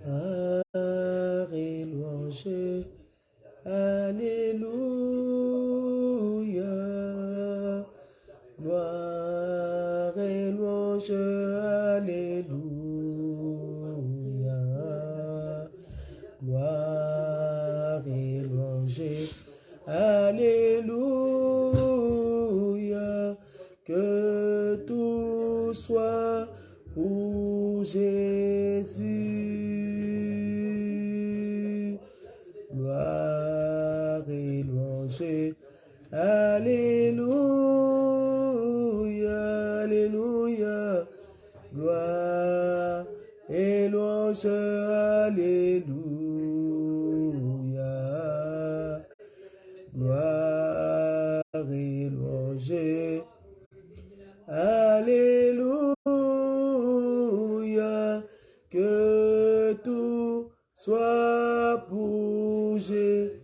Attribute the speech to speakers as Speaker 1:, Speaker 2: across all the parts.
Speaker 1: gloire et louange. Alléluia. Gloire et louange. Alléluia. Gloire et louange. Alléluia. Que tout soit pour Jésus. Gloire et louange. Alléluia. Alléluia. Gloire et louange. Alléluia. Gloire et louange. Alléluia. Que tout soit pour Jésus.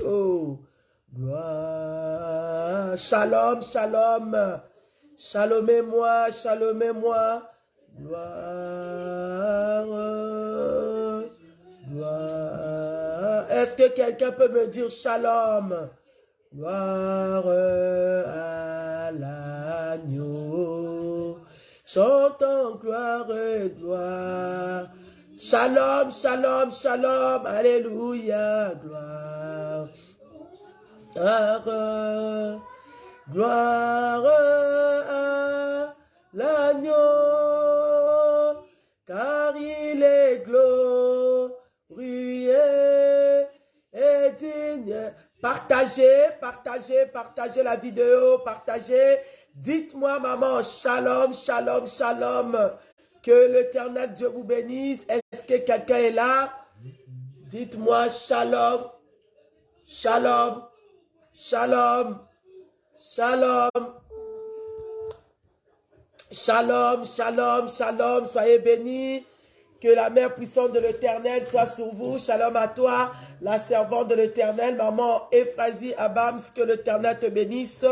Speaker 1: Oh, gloire. Shalom, shalom. Shalomez-moi, shalomez-moi. Gloire. Gloire. Est-ce que quelqu'un peut me dire shalom? Gloire à l'agneau. Chantons gloire et gloire. Shalom, shalom, shalom. Alléluia. Gloire. Gloire. Gloire à l'agneau. Car il est glorieux et digne. Partagez, partagez, partagez la vidéo, partagez. Dites-moi, maman, shalom, shalom, shalom. Que l'Éternel Dieu vous bénisse. Est-ce que quelqu'un est là? Dites-moi, shalom, shalom, shalom, shalom. Shalom, shalom, shalom. Soyez bénis. Que la main puissante de l'Éternel soit sur vous. Shalom à toi, la servante de l'Éternel, maman Ephrasie Abams, que l'Éternel te bénisse.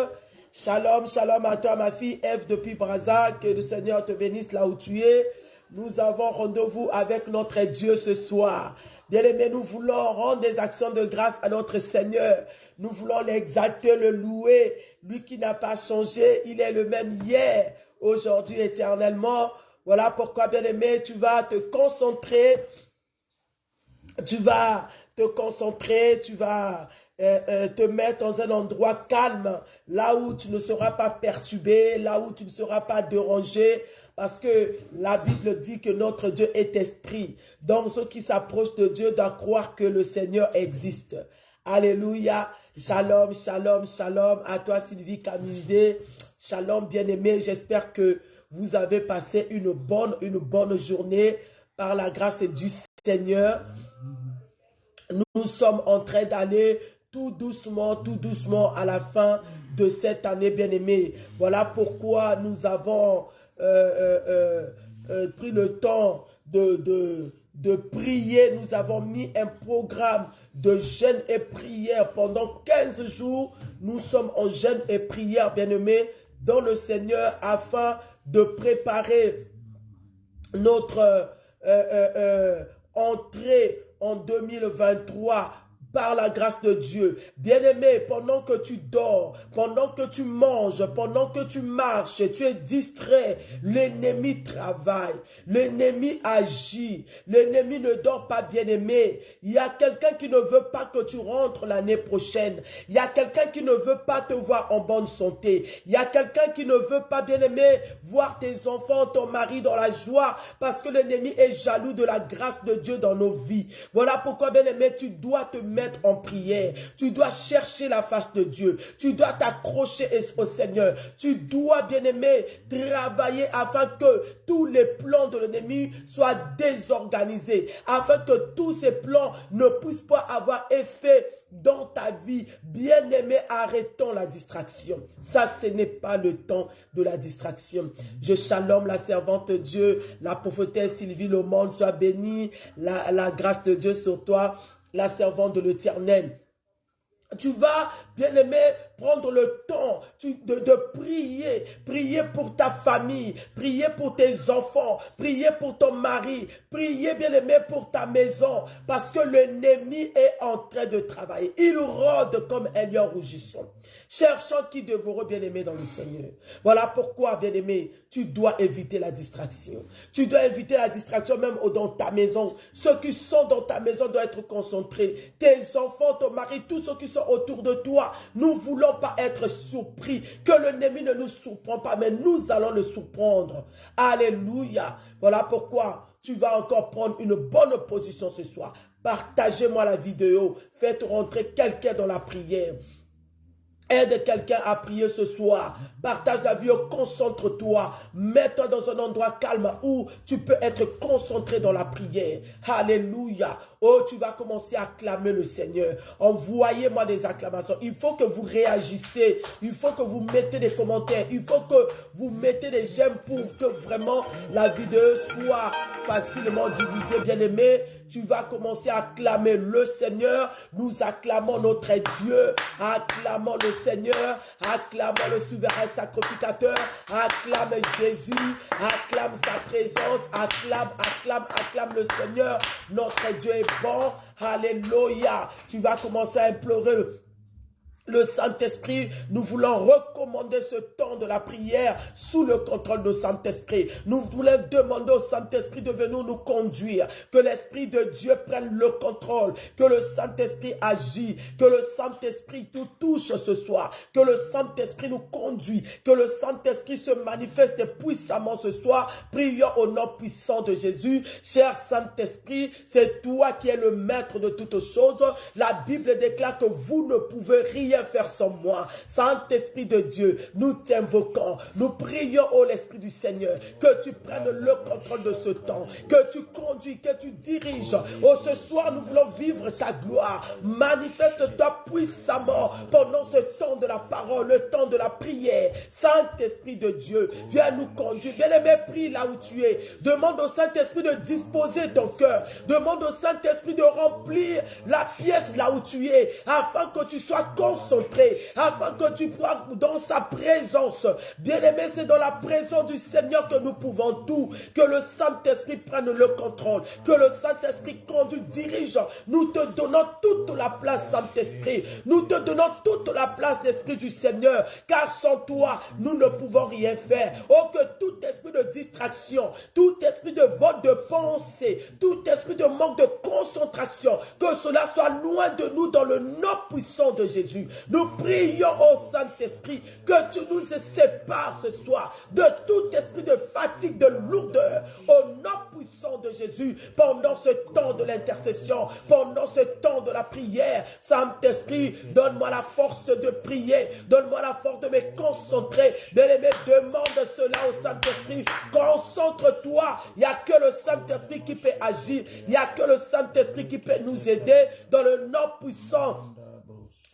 Speaker 1: Shalom, shalom à toi, ma fille Ève depuis Brazza, que le Seigneur te bénisse là où tu es. Nous avons rendez-vous avec notre Dieu ce soir. Bien-aimés, nous voulons rendre des actions de grâce à notre Seigneur. Nous voulons l'exalter, le louer. Lui qui n'a pas changé, il est le même hier, aujourd'hui, éternellement. Voilà pourquoi, bien-aimé, tu vas te concentrer, tu vas te mettre dans un endroit calme, là où tu ne seras pas perturbé, là où tu ne seras pas dérangé, parce que la Bible dit que notre Dieu est esprit. Donc, ceux qui s'approchent de Dieu doivent croire que le Seigneur existe. Alléluia. Shalom, shalom, shalom. À toi, Sylvie Camisé. Shalom, bien-aimé. J'espère que vous avez passé une bonne journée par la grâce du Seigneur. Nous sommes en train d'aller tout doucement à la fin de cette année bien-aimée. Voilà pourquoi nous avons pris le temps de prier. Nous avons mis un programme de jeûne et prière pendant 15 jours. Nous sommes en jeûne et prière bien-aimés dans le Seigneur afin de préparer notre entrée en 2023 par la grâce de Dieu. Bien-aimé, pendant que tu dors, pendant que tu manges, pendant que tu marches, tu es distrait, l'ennemi travaille, l'ennemi agit, l'ennemi ne dort pas, bien-aimé. Il y a quelqu'un qui ne veut pas que tu rentres l'année prochaine. Il y a quelqu'un qui ne veut pas te voir en bonne santé. Il y a quelqu'un qui ne veut pas, bien-aimé, voir tes enfants, ton mari dans la joie, parce que l'ennemi est jaloux de la grâce de Dieu dans nos vies. Voilà pourquoi, bien-aimé, tu dois te mettre en prière. Tu dois chercher la face de Dieu. Tu dois t'accrocher au Seigneur. Tu dois, bien-aimé, travailler afin que tous les plans de l'ennemi soient désorganisés, afin que tous ces plans ne puissent pas avoir effet dans ta vie. Bien-aimé, arrêtons la distraction. Ça, ce n'est pas le temps de la distraction. Je shalom la servante de Dieu, la prophétesse Sylvie Le Monde, soit bénie, la grâce de Dieu sur toi, la servante de l'Éternel. Tu vas, bien-aimé, prendre le temps de prier. Prier pour ta famille. Prier pour tes enfants. Prier pour ton mari. Prier, bien-aimé, pour ta maison. Parce que l'ennemi est en train de travailler. Il rôde comme un lion rougissant, cherchant qui dévore, bien-aimé, dans le Seigneur. Voilà pourquoi, bien-aimé, tu dois éviter la distraction. Tu dois éviter la distraction même dans ta maison. Ceux qui sont dans ta maison doivent être concentrés. Tes enfants, ton mari, tous ceux qui sont autour de toi. Nous ne voulons pas être surpris. Que l'ennemi ne nous surprend pas, mais nous allons le surprendre. Alléluia. Voilà pourquoi tu vas encore prendre une bonne position ce soir. Partagez-moi la vidéo. Faites rentrer quelqu'un dans la prière. Aide quelqu'un à prier ce soir. Partage la vidéo, concentre-toi. Mets-toi dans un endroit calme où tu peux être concentré dans la prière. Alléluia. Oh, tu vas commencer à acclamer le Seigneur. Envoyez-moi des acclamations. Il faut que vous réagissez. Il faut que vous mettez des commentaires. Il faut que vous mettez des j'aime pour que vraiment la vidéo soit facilement diffusée. Bien-aimé, tu vas commencer à acclamer le Seigneur. Nous acclamons notre Dieu. Acclamons le Seigneur. Acclamons le souverain sacrificateur. Acclame Jésus. Acclame sa présence. Acclame le Seigneur. Notre Dieu est bon. Alléluia. Tu vas commencer à implorer le Saint-Esprit. Nous voulons recommander ce temps de la prière sous le contrôle du Saint-Esprit. Nous voulons demander au Saint-Esprit de venir nous conduire. Que l'Esprit de Dieu prenne le contrôle. Que le Saint-Esprit agit. Que le Saint-Esprit nous touche ce soir. Que le Saint-Esprit nous conduit. Que le Saint-Esprit se manifeste puissamment ce soir. Prions au nom puissant de Jésus. Cher Saint-Esprit, c'est toi qui es le maître de toutes choses. La Bible déclare que vous ne pouvez rien faire sans moi. Saint-Esprit de Dieu, nous t'invoquons. Nous prions au l'Esprit du Seigneur que tu prennes le contrôle de ce temps, que tu conduis, que tu diriges. Oh, ce soir, nous voulons vivre ta gloire. Manifeste-toi puissamment pendant ce temps de la parole, le temps de la prière. Saint-Esprit de Dieu, viens nous conduire. Bien-aimé, prie là où tu es. Demande au Saint-Esprit de disposer ton cœur. Demande au Saint-Esprit de remplir la pièce là où tu es, afin que tu sois concentré, afin que tu sois dans sa présence. Bien-aimé, c'est dans la présence du Seigneur que nous pouvons tout. Que le Saint-Esprit prenne le contrôle, que le Saint-Esprit conduise, dirige. Nous te donnons toute la place, Saint-Esprit. Nous te donnons toute la place, l'Esprit du Seigneur, car sans toi, nous ne pouvons rien faire. Oh, que tout esprit de distraction, tout esprit de vote de pensée, tout esprit de manque de concentration, que cela soit loin de nous dans le nom puissant de Jésus. Nous prions au Saint-Esprit que tu nous sépares ce soir de tout esprit de fatigue, de lourdeur, au nom puissant de Jésus, pendant ce temps de l'intercession, pendant ce temps de la prière. Saint-Esprit, donne-moi la force de prier, donne-moi la force de me concentrer. Bien-aimé, demande cela au Saint-Esprit. Concentre-toi. Il n'y a que le Saint-Esprit qui peut agir. Il n'y a que le Saint-Esprit qui peut nous aider dans le nom puissant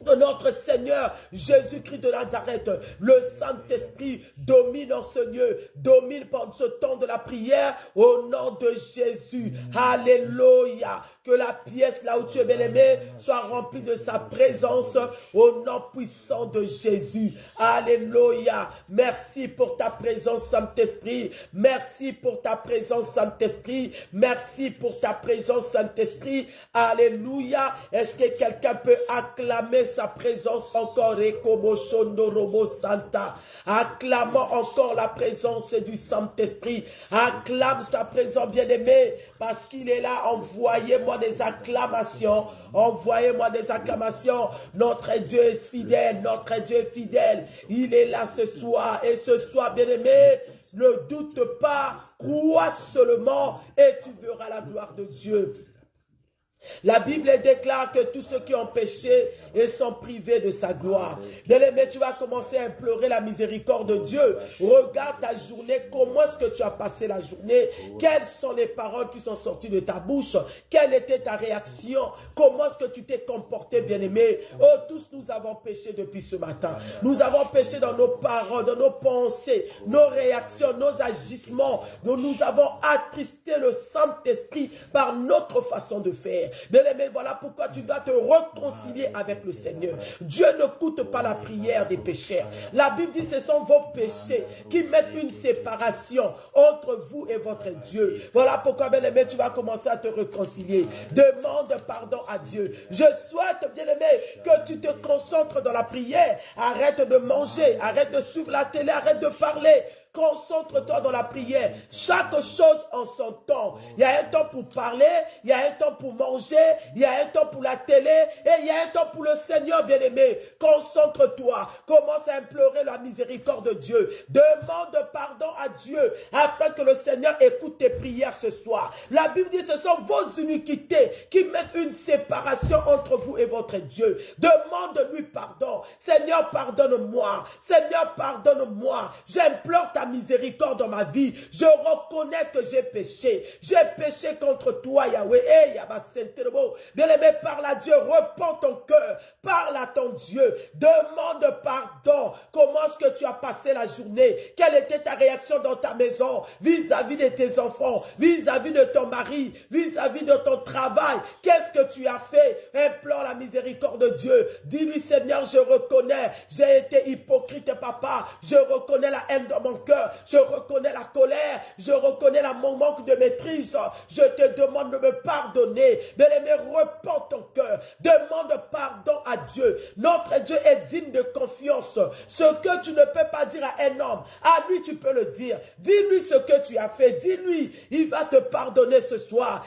Speaker 1: de notre Seigneur Jésus-Christ de Nazareth. Le Saint-Esprit domine en ce lieu, domine pendant ce temps de la prière au nom de Jésus. Alléluia. Que la pièce là où tu es bien-aimé soit remplie de sa présence au nom puissant de Jésus. Alléluia. Merci pour ta présence, Saint-Esprit. Merci pour ta présence, Saint-Esprit. Merci pour ta présence, Saint-Esprit. Alléluia. Est-ce que quelqu'un peut acclamer sa présence encore? Santa. Acclamons encore la présence du Saint-Esprit. Acclame sa présence, bien-aimé, parce qu'il est là. Envoyez-moi des acclamations. Envoyez-moi des acclamations. Notre Dieu est fidèle. Notre Dieu est fidèle. Il est là ce soir. Et ce soir, bien-aimé, ne doute pas. Crois seulement et tu verras la gloire de Dieu. La Bible déclare que tous ceux qui ont péché et sont privés de sa gloire. Bien-aimé, tu vas commencer à implorer la miséricorde de Dieu. Regarde ta journée. Comment est-ce que tu as passé la journée? Quelles sont les paroles qui sont sorties de ta bouche? Quelle était ta réaction? Comment est-ce que tu t'es comporté, bien-aimé? Oh, tous nous avons péché depuis ce matin. Nous avons péché dans nos paroles, dans nos pensées, nos réactions, nos agissements. Nous avons attristé le Saint-Esprit par notre façon de faire. Bien-aimé, voilà pourquoi tu dois te réconcilier avec le Seigneur. Dieu ne coûte pas la prière des pécheurs. La Bible dit ce sont vos péchés qui mettent une séparation entre vous et votre Dieu. Voilà pourquoi, bien-aimé, tu vas commencer à te réconcilier. Demande pardon à Dieu. Je souhaite, bien-aimé, que tu te concentres dans la prière. Arrête de manger, arrête de suivre la télé, arrête de parler. Concentre-toi dans la prière. Chaque chose en son temps. Il y a un temps pour parler, il y a un temps pour manger, il y a un temps pour la télé et il y a un temps pour le Seigneur, bien-aimé. Concentre-toi. Commence à implorer la miséricorde de Dieu. Demande pardon à Dieu afin que le Seigneur écoute tes prières ce soir. La Bible dit ce sont vos iniquités qui mettent une séparation entre vous et votre Dieu. Demande-lui pardon. Seigneur, pardonne-moi. Seigneur, pardonne-moi. J'implore ta miséricorde dans ma vie. Je reconnais que j'ai péché. J'ai péché contre toi, Yahweh. Bien-aimé, parle à Dieu. Repends ton cœur. Parle à ton Dieu. Demande pardon. Comment est-ce que tu as passé la journée? Quelle était ta réaction dans ta maison vis-à-vis de tes enfants, vis-à-vis de ton mari, vis-à-vis de ton travail? Qu'est-ce que tu as fait? Implore la miséricorde de Dieu. Dis-lui, Seigneur, je reconnais. J'ai été hypocrite, papa. Je reconnais la haine dans mon cœur, je reconnais la colère, je reconnais mon manque de maîtrise, je te demande de me pardonner. Bien-aimé, repends ton cœur, demande pardon à Dieu. Notre Dieu est digne de confiance. Ce que tu ne peux pas dire à un homme, à lui tu peux le dire. Dis-lui ce que tu as fait, dis-lui, il va te pardonner ce soir.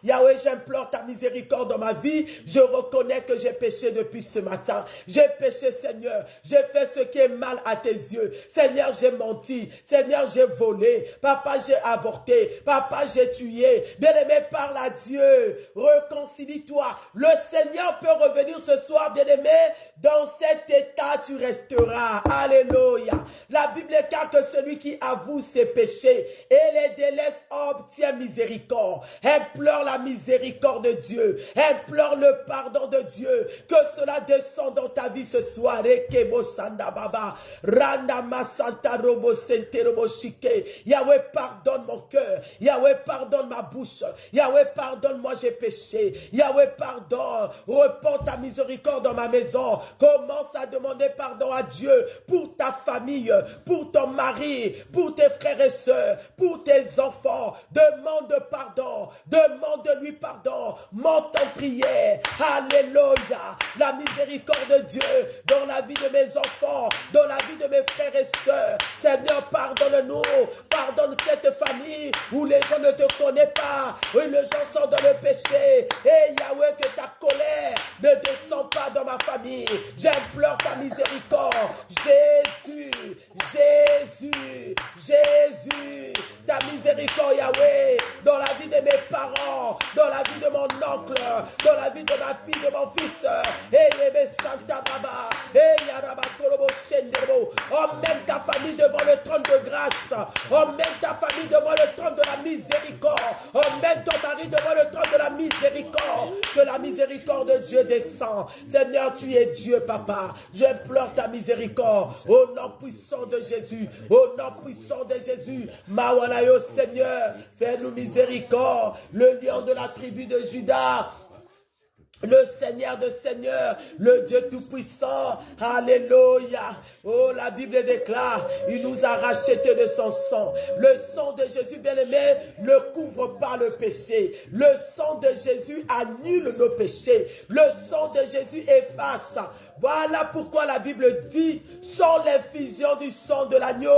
Speaker 1: Yahweh, j'implore ta miséricorde dans ma vie. Je reconnais que j'ai péché depuis ce matin. J'ai péché, Seigneur. J'ai fait ce qui est mal à tes yeux. Seigneur, j'ai menti. Seigneur, j'ai volé. Papa, j'ai avorté. Papa, j'ai tué. Bien-aimé, parle à Dieu. Réconcilie-toi. Le Seigneur peut revenir ce soir, bien-aimé. Dans cet état, tu resteras. Alléluia. La Bible écarte celui qui avoue ses péchés et les délaisse obtient miséricorde. Implore la miséricorde de Dieu. Implore le pardon de Dieu. Que cela descende dans ta vie ce soir. Yahweh, pardonne mon cœur. Yahweh, pardonne ma bouche. Yahweh, pardonne-moi, j'ai péché. Yahweh, pardonne. Repends ta miséricorde dans ma maison. Commence à demander pardon à Dieu pour ta famille, pour ton mari, pour tes frères et sœurs, pour tes enfants. Demande pardon, demande-lui pardon, monte en prière. Alléluia. La miséricorde de Dieu dans la vie de mes enfants, dans la vie de mes frères et sœurs. Seigneur, pardonne-nous, pardonne cette famille où les gens ne te connaissent pas, où les gens sont dans le péché. Et Yahweh, que ta colère ne descend pas dans ma famille. J'implore ta miséricorde. Jésus, Jésus, Jésus, ta miséricorde, Yahweh, dans la vie de mes parents, dans la vie de mon oncle, dans la vie de ma fille, de mon fils. Emmène ta famille devant le trône de grâce. Emmène ta famille devant le trône de la miséricorde. Emmène ton mari devant le trône de la miséricorde. Que la miséricorde de Dieu descend. Seigneur, tu es Dieu, papa. J'implore ta miséricorde. Au nom puissant de Jésus. Au nom puissant de Jésus. Mawanayo, Seigneur, fais-nous miséricorde. Le lion de la tribu de Juda. Le Seigneur de Seigneurs, le Dieu Tout-Puissant, alléluia. Oh, la Bible déclare, il nous a rachetés de son sang. Le sang de Jésus, bien-aimé, ne couvre pas le péché. Le sang de Jésus annule nos péchés. Le sang de Jésus efface. Voilà pourquoi la Bible dit, sans l'effusion du sang de l'agneau,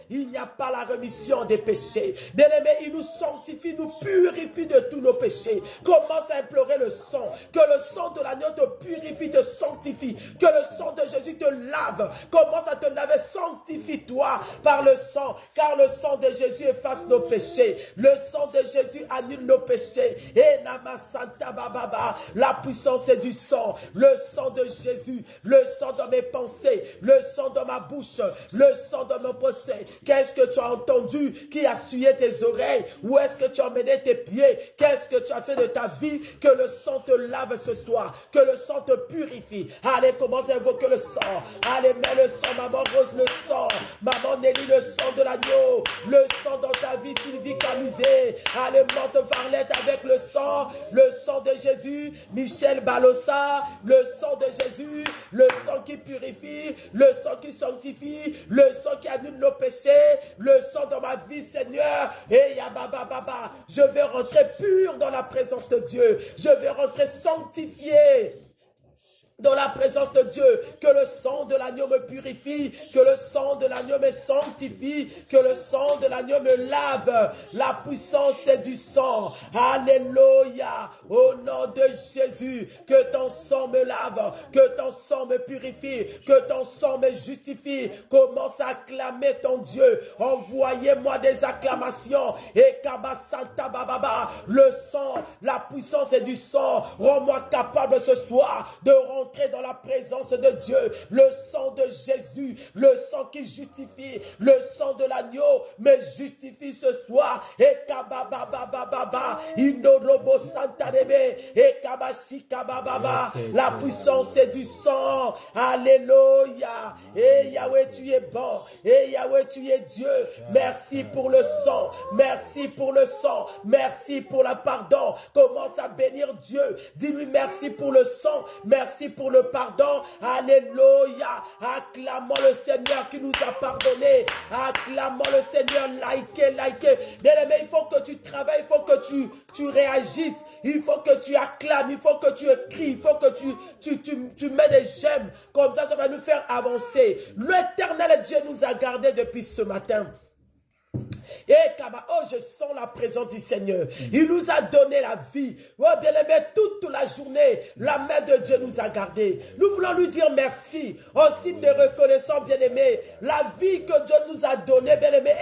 Speaker 1: il n'y a pas la rémission des péchés. Bien-aimé, il nous sanctifie, nous purifie de tous nos péchés. Commence à implorer le sang, que le sang de l'agneau te purifie, te sanctifie, que le sang de Jésus te lave. Commence à te laver, sanctifie-toi par le sang, car le sang de Jésus efface nos péchés. Le sang de Jésus annule nos péchés. Et Nama Santa Bababa, la puissance est du sang, le sang de Jésus. Le sang dans mes pensées, le sang dans ma bouche, le sang dans mon procès. Qu'est-ce que tu as entendu qui a souillé tes oreilles? Où est-ce que tu as mené tes pieds? Qu'est-ce que tu as fait de ta vie? Que le sang te lave ce soir, que le sang te purifie. Allez, commence à invoquer le sang. Allez, mets le sang, maman Rose, le sang. Maman Nelly, le sang de l'agneau, le sang dans ta vie, Sylvie Camusé, Allemande Varlette avec le sang de Jésus, Michel Balossa, le sang de Jésus, le sang qui purifie, le sang qui sanctifie, le sang qui annule nos péchés, le sang dans ma vie, Seigneur. Et Baba, je vais rentrer pur dans la présence de Dieu, je vais rentrer sanctifié dans la présence de Dieu, que le sang de l'agneau me purifie, que le sang de l'agneau me sanctifie, que le sang de l'agneau me lave. La puissance c'est du sang. Alléluia. Au nom de Jésus, que ton sang me lave, que ton sang me purifie, que ton sang me justifie. Commence à acclamer ton Dieu. Envoyez-moi des acclamations. Et Kabasanta Bababa, le sang, la puissance est du sang. Rends-moi capable ce soir de rentrer dans la présence de Dieu, le sang de Jésus, le sang qui justifie, le sang de l'agneau me justifie ce soir. Et kabababababa, inorobo santarebe, et kabashikabababa, la puissance est du sang. Alléluia. Et Yahweh, tu es bon. Et Yahweh, tu es Dieu. Merci pour le sang. Merci pour le sang. Merci pour le pardon. Commence à bénir Dieu. Dis-lui merci pour le sang. Merci pour le pardon. Alléluia. Acclamons le Seigneur qui nous a pardonné. Acclamons le Seigneur. Likez. Bien-aimé, il faut que tu travailles, il faut que tu réagisses. Il faut que tu acclames, il faut que tu écris, il faut que tu mets des j'aime. Comme ça va nous faire avancer. L'Éternel Dieu nous a gardés depuis ce matin. Et je sens la présence du Seigneur. Il nous a donné la vie. Oh bien-aimé, toute la journée, la main de Dieu nous a gardés. Nous voulons lui dire merci. En signe de reconnaissance, bien-aimé, la vie que Dieu nous a donnée, bien-aimé,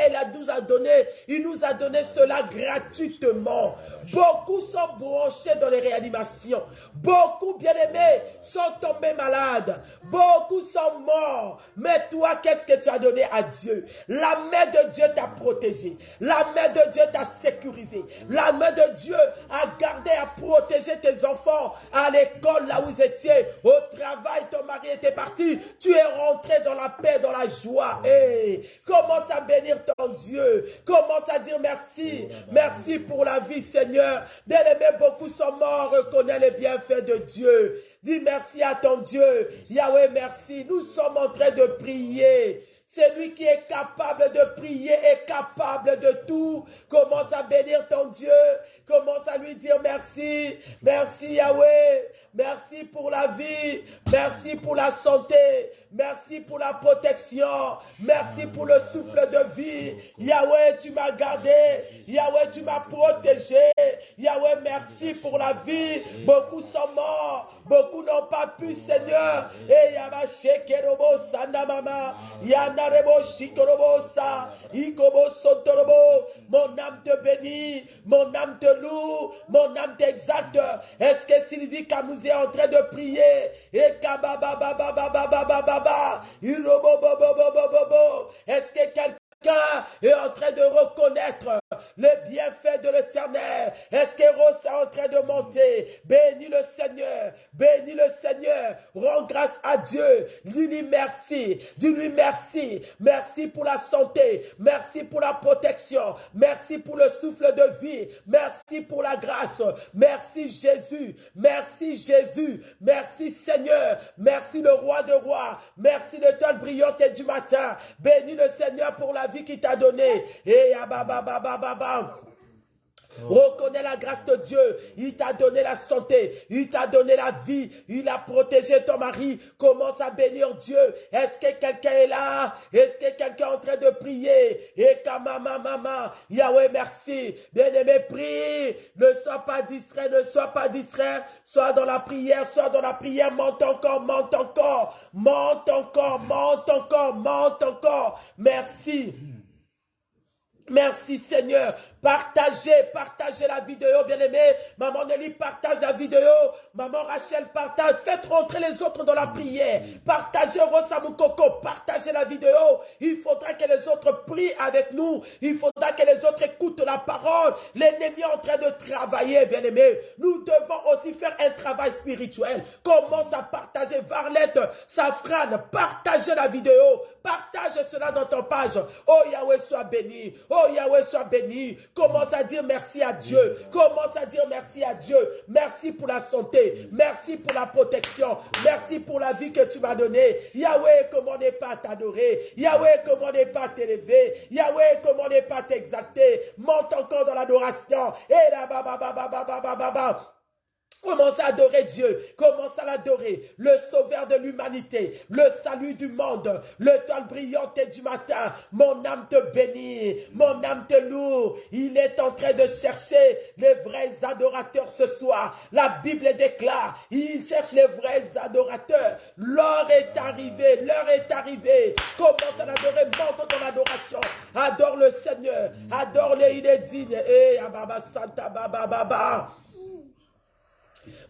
Speaker 1: il nous a donné cela gratuitement. Beaucoup sont branchés dans les réanimations. Beaucoup, bien-aimés, sont tombés malades. Beaucoup sont morts. Mais toi, qu'est-ce que tu as donné à Dieu? La main de Dieu t'a protégé. La main de Dieu t'a sécurisé. La main de Dieu a gardé, a protégé tes enfants à l'école, là où vous étiez, au travail, ton mari était parti. Tu es rentré dans la paix, dans la joie. Hey, commence à bénir ton Dieu. Commence à dire merci. Merci pour la vie, Seigneur. Bien-aimés, beaucoup sont morts. Reconnais les bienfaits de Dieu. Dis merci à ton Dieu. Yahweh, merci. Nous sommes en train de prier. C'est lui qui est capable de prier et capable de tout. Commence à bénir ton Dieu. Commence à lui dire merci. Merci Yahweh. Merci pour la vie. Merci pour la santé. Merci pour la protection. Merci pour le souffle de vie. Yahweh, tu m'as gardé. Yahweh, tu m'as protégé. Yahweh, merci pour la vie. Beaucoup sont morts. Beaucoup n'ont pas pu, Seigneur. Et Yabashekerobo Sandamama. Yanarebo Shikorobosa. Ikobo Sotorobo. Mon âme te bénit. Mon âme te loue. Mon âme t'exalte. Est-ce que Sylvie Camusé est en train de prier? Et Kababababababababa. Est-ce que quelqu'un est en train de reconnaître les bienfaits de l'Éternel? Est-ce que Rose est en train de monter? Bénis le Seigneur, bénis le Seigneur, rends grâce à Dieu, dis-lui merci, dis-lui merci, merci pour la santé, merci pour la protection, merci pour le souffle de vie, merci pour la grâce, merci Jésus, merci Jésus, merci Seigneur, merci le roi de rois, merci l'étoile brillante et du matin, bénis le Seigneur pour la vie qu'il t'a donnée. Et reconnais la grâce de Dieu. Il t'a donné la santé. Il t'a donné la vie. Il a protégé ton mari. Commence à bénir Dieu. Est-ce que quelqu'un est là? Est-ce que quelqu'un est en train de prier? Et maman, Yahweh, merci. Bien-aimé, prie. Ne sois pas distrait, ne sois pas distrait. Sois dans la prière, sois dans la prière. Monte encore, monte encore. Monte encore, monte encore, monte encore. Merci. Merci Seigneur. Partagez la vidéo, bien-aimé. Maman Nelly, partage la vidéo. Maman Rachel, partage. Faites rentrer les autres dans la prière. Partagez Rosa Moukoko, partagez la vidéo. Il faudra que les autres prient avec nous. Il faudra que les autres écoutent la parole. L'ennemi est en train de travailler, bien-aimé. Nous devons aussi faire un travail spirituel. Commence à partager. Varlette, Safran, partagez la vidéo. Partage cela dans ton page. Oh Yahweh, sois béni. Oh Yahweh, sois béni. Commence à dire merci à Dieu. Commence à dire merci à Dieu. Merci pour la santé. Merci pour la protection. Merci pour la vie que tu m'as donnée. Yahweh, comment ne pas t'adorer? Yahweh, comment ne pas t'élever? Yahweh, comment ne pas t'exalter? Monte encore dans l'adoration. Et là, commence à adorer Dieu, commence à l'adorer, le sauveur de l'humanité, le salut du monde, l'étoile brillante du matin. Mon âme te bénit, mon âme te loue. Il est en train de chercher les vrais adorateurs ce soir. La Bible déclare, il cherche les vrais adorateurs. L'heure est arrivée, l'heure est arrivée. Commence à l'adorer, monte dans l'adoration. Adore le Seigneur, adore-le, il est digne. Eh, Ababa Santa Baba Baba.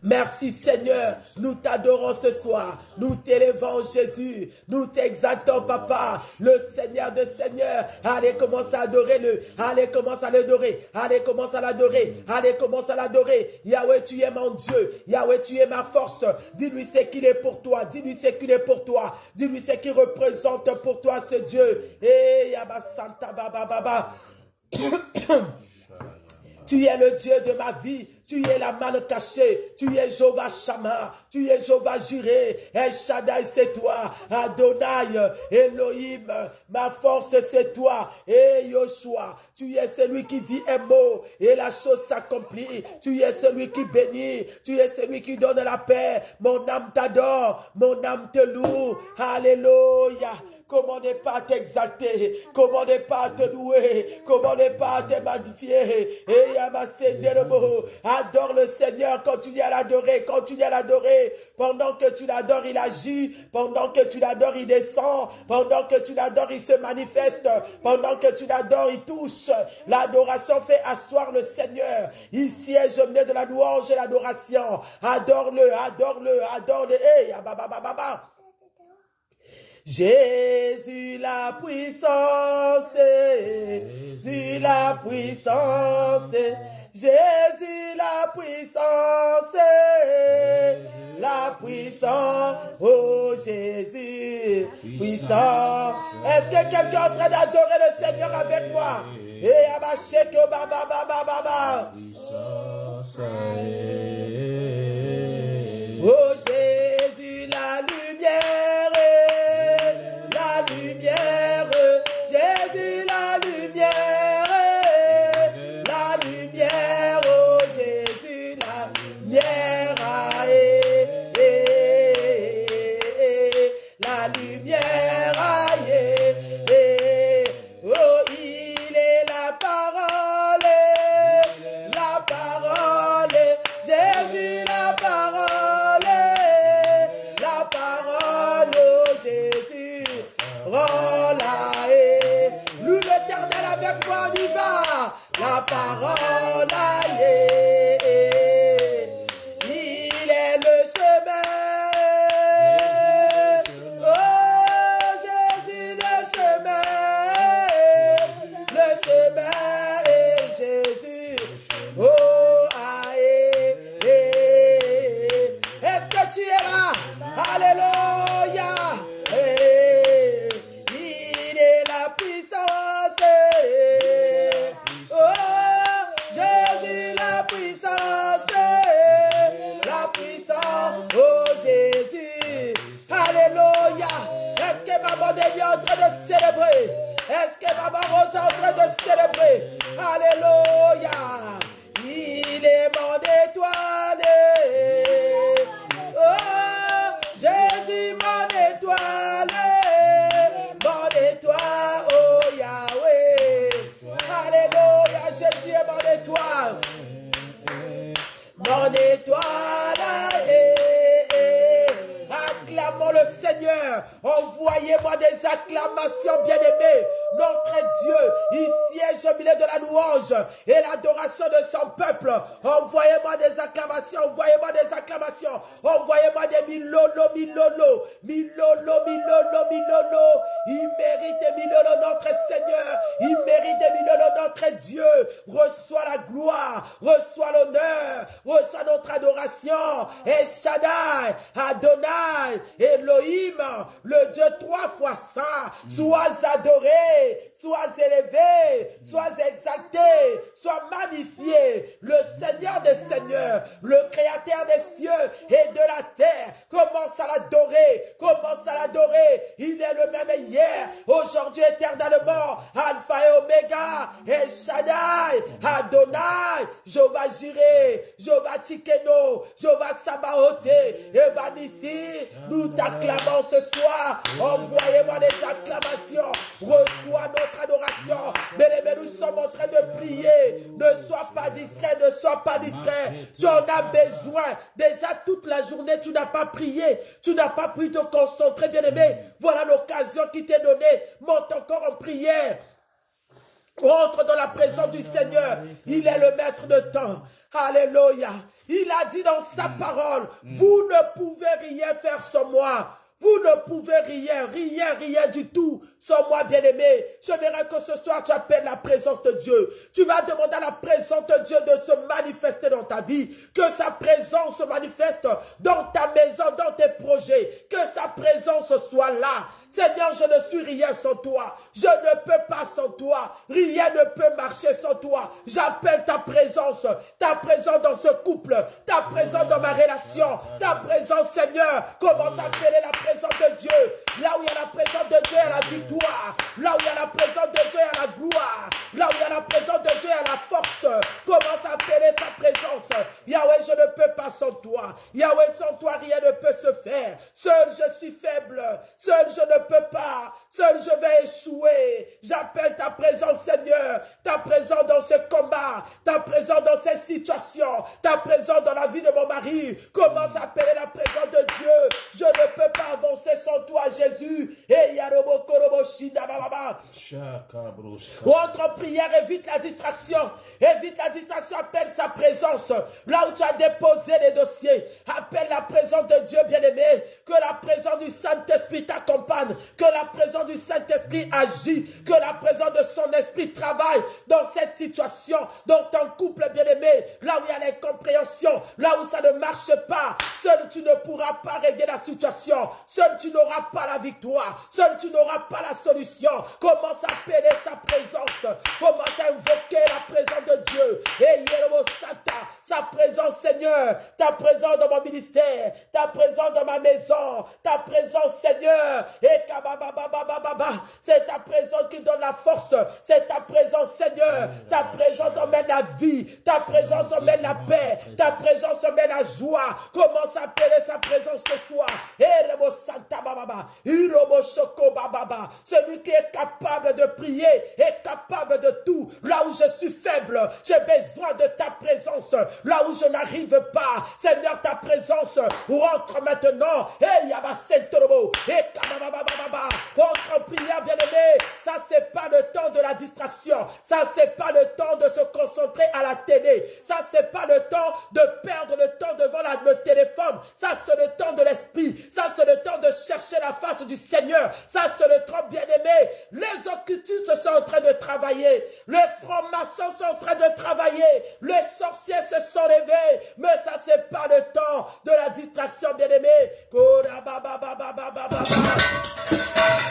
Speaker 1: Merci Seigneur, nous t'adorons ce soir, nous t'élevons Jésus, nous t'exaltons Papa, le Seigneur de Seigneurs. Allez, commence à adorer-le, allez, commence à l'adorer, allez, commence à l'adorer, allez, commence à l'adorer. Yahweh, tu es mon Dieu, Yahweh, tu es ma force. Dis-lui ce qu'il est pour toi, dis-lui ce qu'il est pour toi, dis-lui ce qu'il représente pour toi ce Dieu. Eh, Yaba Santa Baba Baba. Tu es le Dieu de ma vie. Tu es la manne cachée. Tu es Jéhovah Shammah. Tu es Jéhovah Jireh. El Shaddai, c'est toi. Adonai, Elohim, ma force, c'est toi. Et Yoshua, tu es celui qui dit un mot et la chose s'accomplit. Tu es celui qui bénit. Tu es celui qui donne la paix. Mon âme t'adore. Mon âme te loue. Alléluia. Comment ne pas t'exalter, comment ne pas te louer, comment ne pas te magnifier. Et adore le Seigneur, continue à l'adorer, continue à l'adorer. Pendant que tu l'adores, il agit. Pendant que tu l'adores, il descend. Pendant que tu l'adores, il se manifeste. Pendant que tu l'adores, il touche. L'adoration fait asseoir le Seigneur. Il siège au milieu de la louange et l'adoration. Adore-le, adore-le, adore-le. Hey, baba. Jésus la puissance, Jésus la puissance, Jésus la puissance, la puissance, oh Jésus, puissant. Est-ce que quelqu'un est en train d'adorer le Seigneur avec moi? Et abacheko baba baba baba. Oh Jésus la lumière. Lumière, Jésus la lumière, oh Jésus la lumière, la lumière, oh il est la parole, Jésus la parole, oh Jésus. Oh là, loue l'Éternel avec moi, on y va. La parole, il est le chemin. Oh Jésus, le chemin est Jésus. Oh, est-ce que tu es là? Alléluia. Oh Jésus, alléluia. Est-ce que maman est en train de célébrer? Est-ce que maman Rose est en train de célébrer? Alléluia. Il est mon étoile. Oh Jésus, mon étoile. Mon étoile, oh Yahweh. Alléluia, Jésus est mon étoile. Mon étoile, acclamons le Seigneur. Envoyez-moi des acclamations, bien-aimés. Notre Dieu, il siège au milieu de la louange et l'adoration de son peuple. Envoyez-moi des acclamations, envoyez-moi des acclamations. Envoyez-moi des milolo. Il mérite des milolo, notre Seigneur. Il mérite des milolo, notre Dieu. Reçois la gloire, reçois l'honneur, reçois notre adoration. El Shaddai, Adonai, Elohim, le Dieu 3 fois saint, sois adoré, sois élevé, sois exalté, sois magnifié. Le Seigneur des Seigneurs, le Créateur des cieux et de la terre, commence à l'adorer, commence à l'adorer. Il est le même hier, aujourd'hui, éternellement, Alpha et Oméga, El Shaddai, Adonai, Jéhovah Jireh, Jéhovah Tikeno, Jéhovah Sabaoth, Eva Nissi. Nous t'acclamons ce soir. Envoyez-moi des acclamations. Reçois notre adoration. Bien-aimé, nous sommes en train de prier. Ne sois pas distrait, ne sois pas distrait. Tu en as besoin. Déjà toute la journée, tu n'as pas prié. Tu n'as pas pu te concentrer, bien-aimé. Voilà l'occasion qui t'est donnée. Monte encore en prière. Entre dans la présence du Seigneur. Il est le maître de temps. Alléluia. Il a dit dans sa parole, vous ne pouvez rien faire sans moi. Vous ne pouvez rien du tout sans moi, bien-aimé. J'aimerais que ce soir, tu appelles la présence de Dieu. Tu vas demander à la présence de Dieu de se manifester dans ta vie. Que sa présence se manifeste dans ta maison, dans tes projets. Que sa présence soit là. Seigneur, je ne suis rien sans toi. Je ne peux pas sans toi. Rien ne peut marcher sans toi. J'appelle ta présence dans ce couple, ta présence dans ma relation, ta présence, Seigneur. Commence à appeler la présence de Dieu. Là où il y a la présence de Dieu, il y a la victoire. Là où il y a la présence de Dieu, il y a la gloire. Là où il y a la présence de Dieu, il y a la force. Commence à appeler sa présence. Yahweh, je ne peux pas sans toi. Yahweh, sans toi, rien ne peut se faire. Seul je suis faible. Seul je ne peux pas. Seul je vais échouer. J'appelle ta présence, Seigneur. Ta présence dans ce combat. Ta présence dans cette situation. Ta présence dans la vie de mon mari. Commence à appeler la présence de Dieu. Je ne peux pas avancer sans toi, Jésus. Et Yarobo Korobo Shinda Baba. Entre en prière, évite la distraction. Évite la distraction, appelle sa présence. Là où tu as déposé les dossiers. Appelle la présence de Dieu, bien-aimé. Que la présence du Saint-Esprit t'accompagne. Que la présence du Saint-Esprit agit. Que la présence de son esprit travaille dans cette situation. Dans ton couple, bien-aimé. Là où il y a l'incompréhension. Là où ça ne marche pas. Seul tu ne pourras pas régler la situation. Seul tu n'auras pas la victoire. Seul tu n'auras pas la solution. Commence à appeler sa présence. Commence à invoquer la présence de Dieu. Et sa présence, Seigneur. Ta présence dans mon ministère. Ta présence dans ma maison. Ta présence, Seigneur. Et c'est ta présence qui donne la force. C'est ta présence, Seigneur. Ta présence emmène la vie. Ta présence emmène la paix. Ta présence emmène la joie. Commence à appeler sa présence ce soir. Celui qui est capable de prier est capable de tout. Là où je suis faible, j'ai besoin de ta présence. Là où je n'arrive pas, Seigneur, ta présence rentre maintenant. Entre en prière, bien-aimé. Ça, c'est pas le temps de la distraction. Ça, c'est pas le temps de se concentrer à la télé. Ça, c'est pas le temps de perdre le temps devant le téléphone. Ça, c'est le temps de l'esprit. Ça, c'est le temps de chercher la face du Seigneur. Ça, c'est le temps, bien-aimé. Les occultistes sont en train de travailler. Les francs-maçons sont en train de travailler. Les sorciers se sont levés. Mais ça, c'est pas le temps de la distraction, bien-aimé.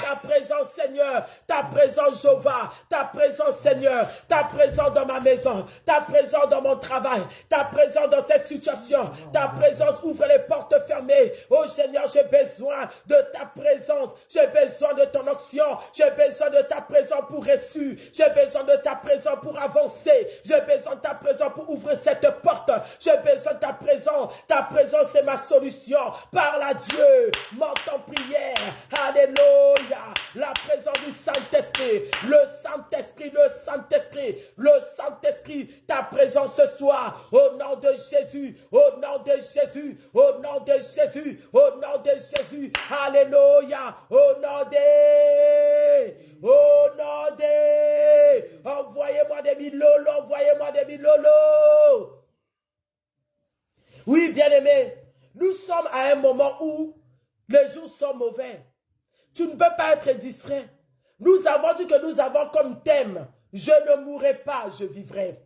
Speaker 1: Ta présence, Seigneur. Ta présence, Jéhovah. Ta présence, Seigneur. Ta présence dans ma maison. Ta présence dans mon travail. Ta présence dans cette situation. Ta présence ouvre les portes fermées. Oh Seigneur, j'ai besoin de ta présence. J'ai besoin de ton onction. J'ai besoin de ta présence pour reçu. J'ai besoin de ta présence pour avancer. J'ai besoin de ta présence pour ouvrir cette porte. J'ai besoin de ta présence. Ta présence, c'est ma solution. Parle à Dieu. Monte en prière. Alléluia. La présence du Saint-Esprit. Le Saint-Esprit, le Saint-Esprit. Le Saint-Esprit. Ta présence ce soir. Au nom de Jésus. Au nom de Jésus. Au nom de Jésus. Au nom de Jésus. Alléluia. Au nom de... Au nom de... Envoyez-moi des milolo. Envoyez-moi des milolo. Oui, bien-aimé. Nous sommes à un moment où les jours sont mauvais. Tu ne peux pas être distrait. Nous avons dit que nous avons comme thème Je ne mourrai pas, je vivrai.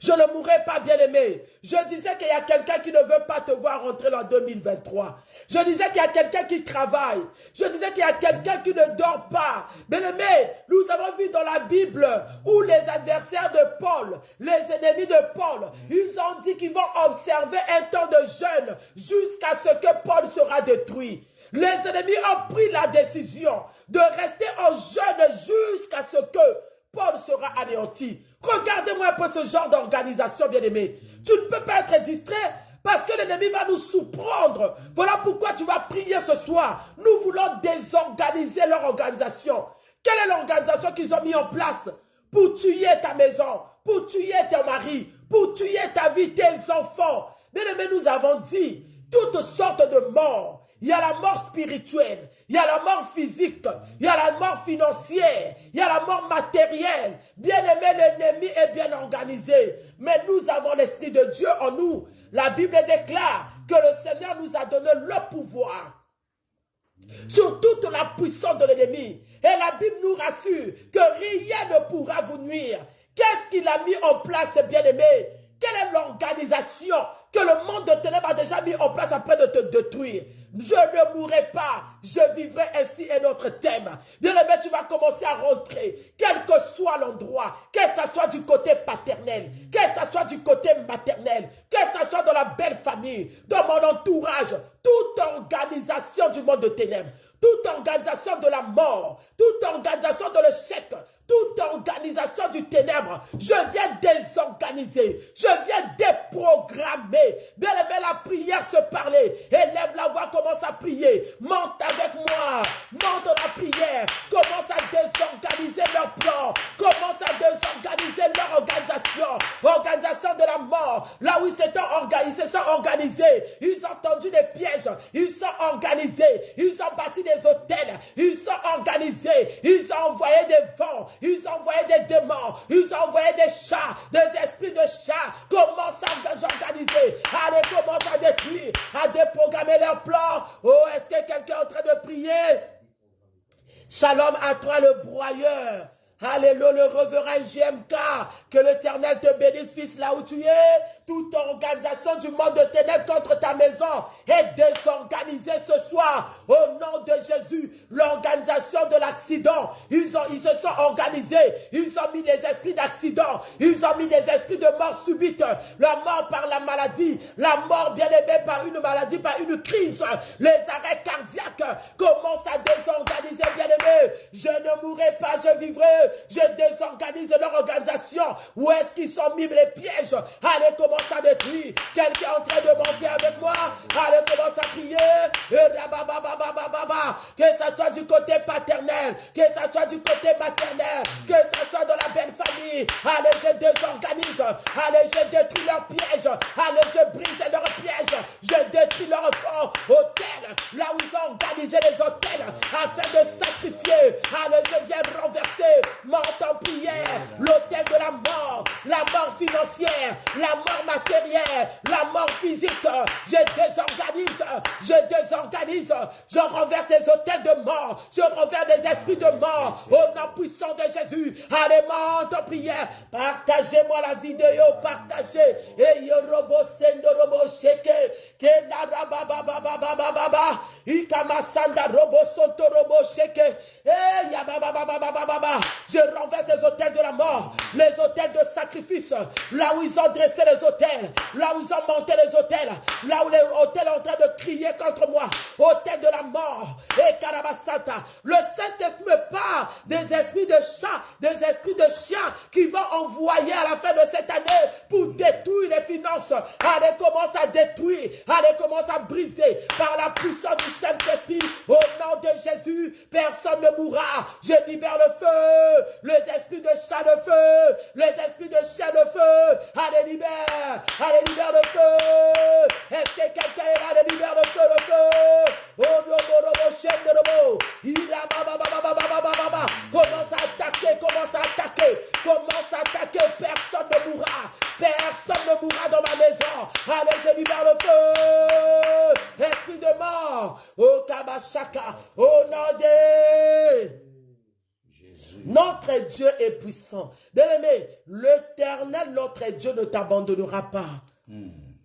Speaker 1: Je ne mourrai pas, bien-aimé. Je disais qu'il y a quelqu'un qui ne veut pas te voir rentrer en 2023. Je disais qu'il y a quelqu'un qui travaille. Je disais qu'il y a quelqu'un qui ne dort pas. Bien-aimé, nous avons vu dans la Bible où les adversaires de Paul, les ennemis de Paul, ils ont dit qu'ils vont observer un temps de jeûne jusqu'à ce que Paul sera détruit. Les ennemis ont pris la décision de rester en jeûne jusqu'à ce que Paul sera anéanti. Regardez-moi un peu ce genre d'organisation, bien-aimé. Tu ne peux pas être distrait parce que l'ennemi va nous surprendre. Voilà pourquoi tu vas prier ce soir. Nous voulons désorganiser leur organisation. Quelle est l'organisation qu'ils ont mis en place pour tuer ta maison, pour tuer ton mari, pour tuer ta vie, tes enfants? Bien-aimé, nous avons dit toutes sortes de morts. Il y a la mort spirituelle, il y a la mort physique, il y a la mort financière, il y a la mort matérielle. Bien-aimé, l'ennemi est bien organisé, mais nous avons l'Esprit de Dieu en nous. La Bible déclare que le Seigneur nous a donné le pouvoir sur toute la puissance de l'ennemi. Et la Bible nous rassure que rien ne pourra vous nuire. Qu'est-ce qu'il a mis en place, bien-aimé? Quelle est l'organisation que le monde de ténèbres a déjà mis en place après de te détruire? Je ne mourrai pas, je vivrai. Ainsi est notre thème. Bien-aimé, tu vas commencer à rentrer, quel que soit l'endroit, que ce soit du côté paternel, que ce soit du côté maternel, que ce soit dans la belle famille, dans mon entourage, toute organisation du monde de ténèbres, toute organisation de la mort, toute organisation de l'échec, toute organisation du ténèbre, je viens désorganiser, je viens déprogrammer. Bien aimé, la prière se parler. Élève la voix, commence à prier. Monte avec moi, monte dans la prière. Commence à désorganiser leur plan. Commence à désorganiser leur organisation. Organisation de la mort. Là où ils se sont organisés. Ils ont tendu des pièges. Ils sont organisés. Ils ont bâti des hôtels. Ils sont organisés. Ils ont envoyé des vents. Ils ont envoyé des démons. Ils ont envoyé des chats, des esprits de chats. Commence à s'organiser. Allez, commence à détruire, à déprogrammer leurs plans. Oh, est-ce que quelqu'un est en train de prier? Shalom à toi, le broyeur. Alléluia, le reverend JMK. Que l'Éternel te bénisse, fils, là où tu es. Toute organisation du monde de ténèbres contre ta maison est désorganisée ce soir. Au nom de Jésus, l'organisation de l'accident, ils se sont organisés. Ils ont mis des esprits d'accident. Ils ont mis des esprits de mort subite. La mort par la maladie. La mort bien aimée par une maladie, par une crise. Les arrêts cardiaques commencent à désorganiser, bien aimé. Je ne mourrai pas, je vivrai. Je désorganise leur organisation. Où est-ce qu'ils sont mis les pièges? Allez, commence à détruire. Quelqu'un est en train de monter avec moi. Allez, commence à prier. Que ça soit du côté paternel, que ça soit du côté maternel, que ça soit dans la belle famille. Allez, je désorganise. Allez, je détruis leurs pièges. Allez, je brise leurs pièges. Je détruis leurs hôtels. Là où ils ont organisé les hôtels afin de sacrifier. Allez, je viens renverser. Monte en prière. L'hôtel de la mort financière, la mort matérielle, la mort physique. Je désorganise, je renverse des hôtels de mort, je renverse des esprits de mort au nom puissant de Jésus. Allez, monte en prière. Partagez-moi la vidéo, partagez. Et yorobo sendo robo sheke, kenara baba baba baba baba, ikamasanda robo soto robo sheke. Eh ya baba baba baba baba. Je renverse les hôtels de la mort, les hôtels de sacrifice, là où ils ont dressé les hôtels, là où ils ont monté les hôtels, là où les hôtels sont en train de crier contre moi, hôtel de la mort, et Karabasanta. Le Saint-Esprit me parle des esprits de chats, des esprits de chiens qui vont envoyer à la fin de cette année pour détruire les finances. Allez, commence à détruire, allez, commence à briser par la puissance du Saint-Esprit. Au nom de Jésus, personne ne mourra. Je libère le feu, les esprits de chat de feu, les esprits de chien de feu. Allez, libère le feu. Est-ce que quelqu'un est là? Allez, libère le feu, le feu. Oh, robo, chaîne de robo. Commence à attaquer, personne ne mourra dans ma maison. Allez, je libère le feu. Esprit de mort, oh Kabashaka, au nom de Notre Dieu est puissant. Bien-aimé, l'Éternel, notre Dieu, ne t'abandonnera pas.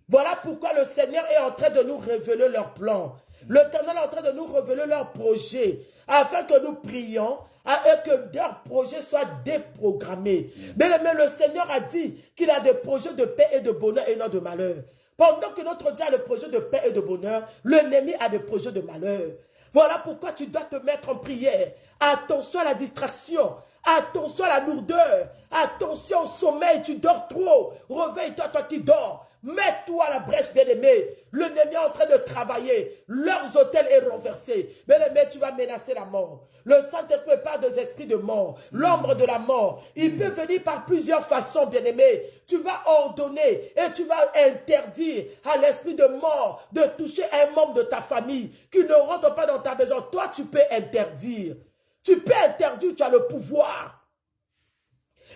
Speaker 1: Voilà pourquoi le Seigneur est en train de nous révéler leurs plans. L'Éternel est en train de nous révéler leurs projets, afin que nous prions et que leurs projets soient déprogrammés. Bien-aimé, le Seigneur a dit qu'il a des projets de paix et de bonheur et non de malheur. Pendant que notre Dieu a des projets de paix et de bonheur, l'ennemi a des projets de malheur. Voilà pourquoi tu dois te mettre en prière. Attention à la distraction. Attention à la lourdeur. Attention au sommeil. Tu dors trop. Réveille-toi, toi qui dors. Mets-toi à la brèche, bien-aimé. L'ennemi est en train de travailler. Leurs hôtels est renversé. Bien-aimé, tu vas menacer la mort. Le Saint-Esprit n'est pas des esprits de mort. L'ombre de la mort. Il peut venir par plusieurs façons, bien-aimé. Tu vas ordonner et tu vas interdire à l'esprit de mort de toucher un membre de ta famille qui ne rentre pas dans ta maison. Toi, tu peux interdire. Tu peux interdire, tu as le pouvoir.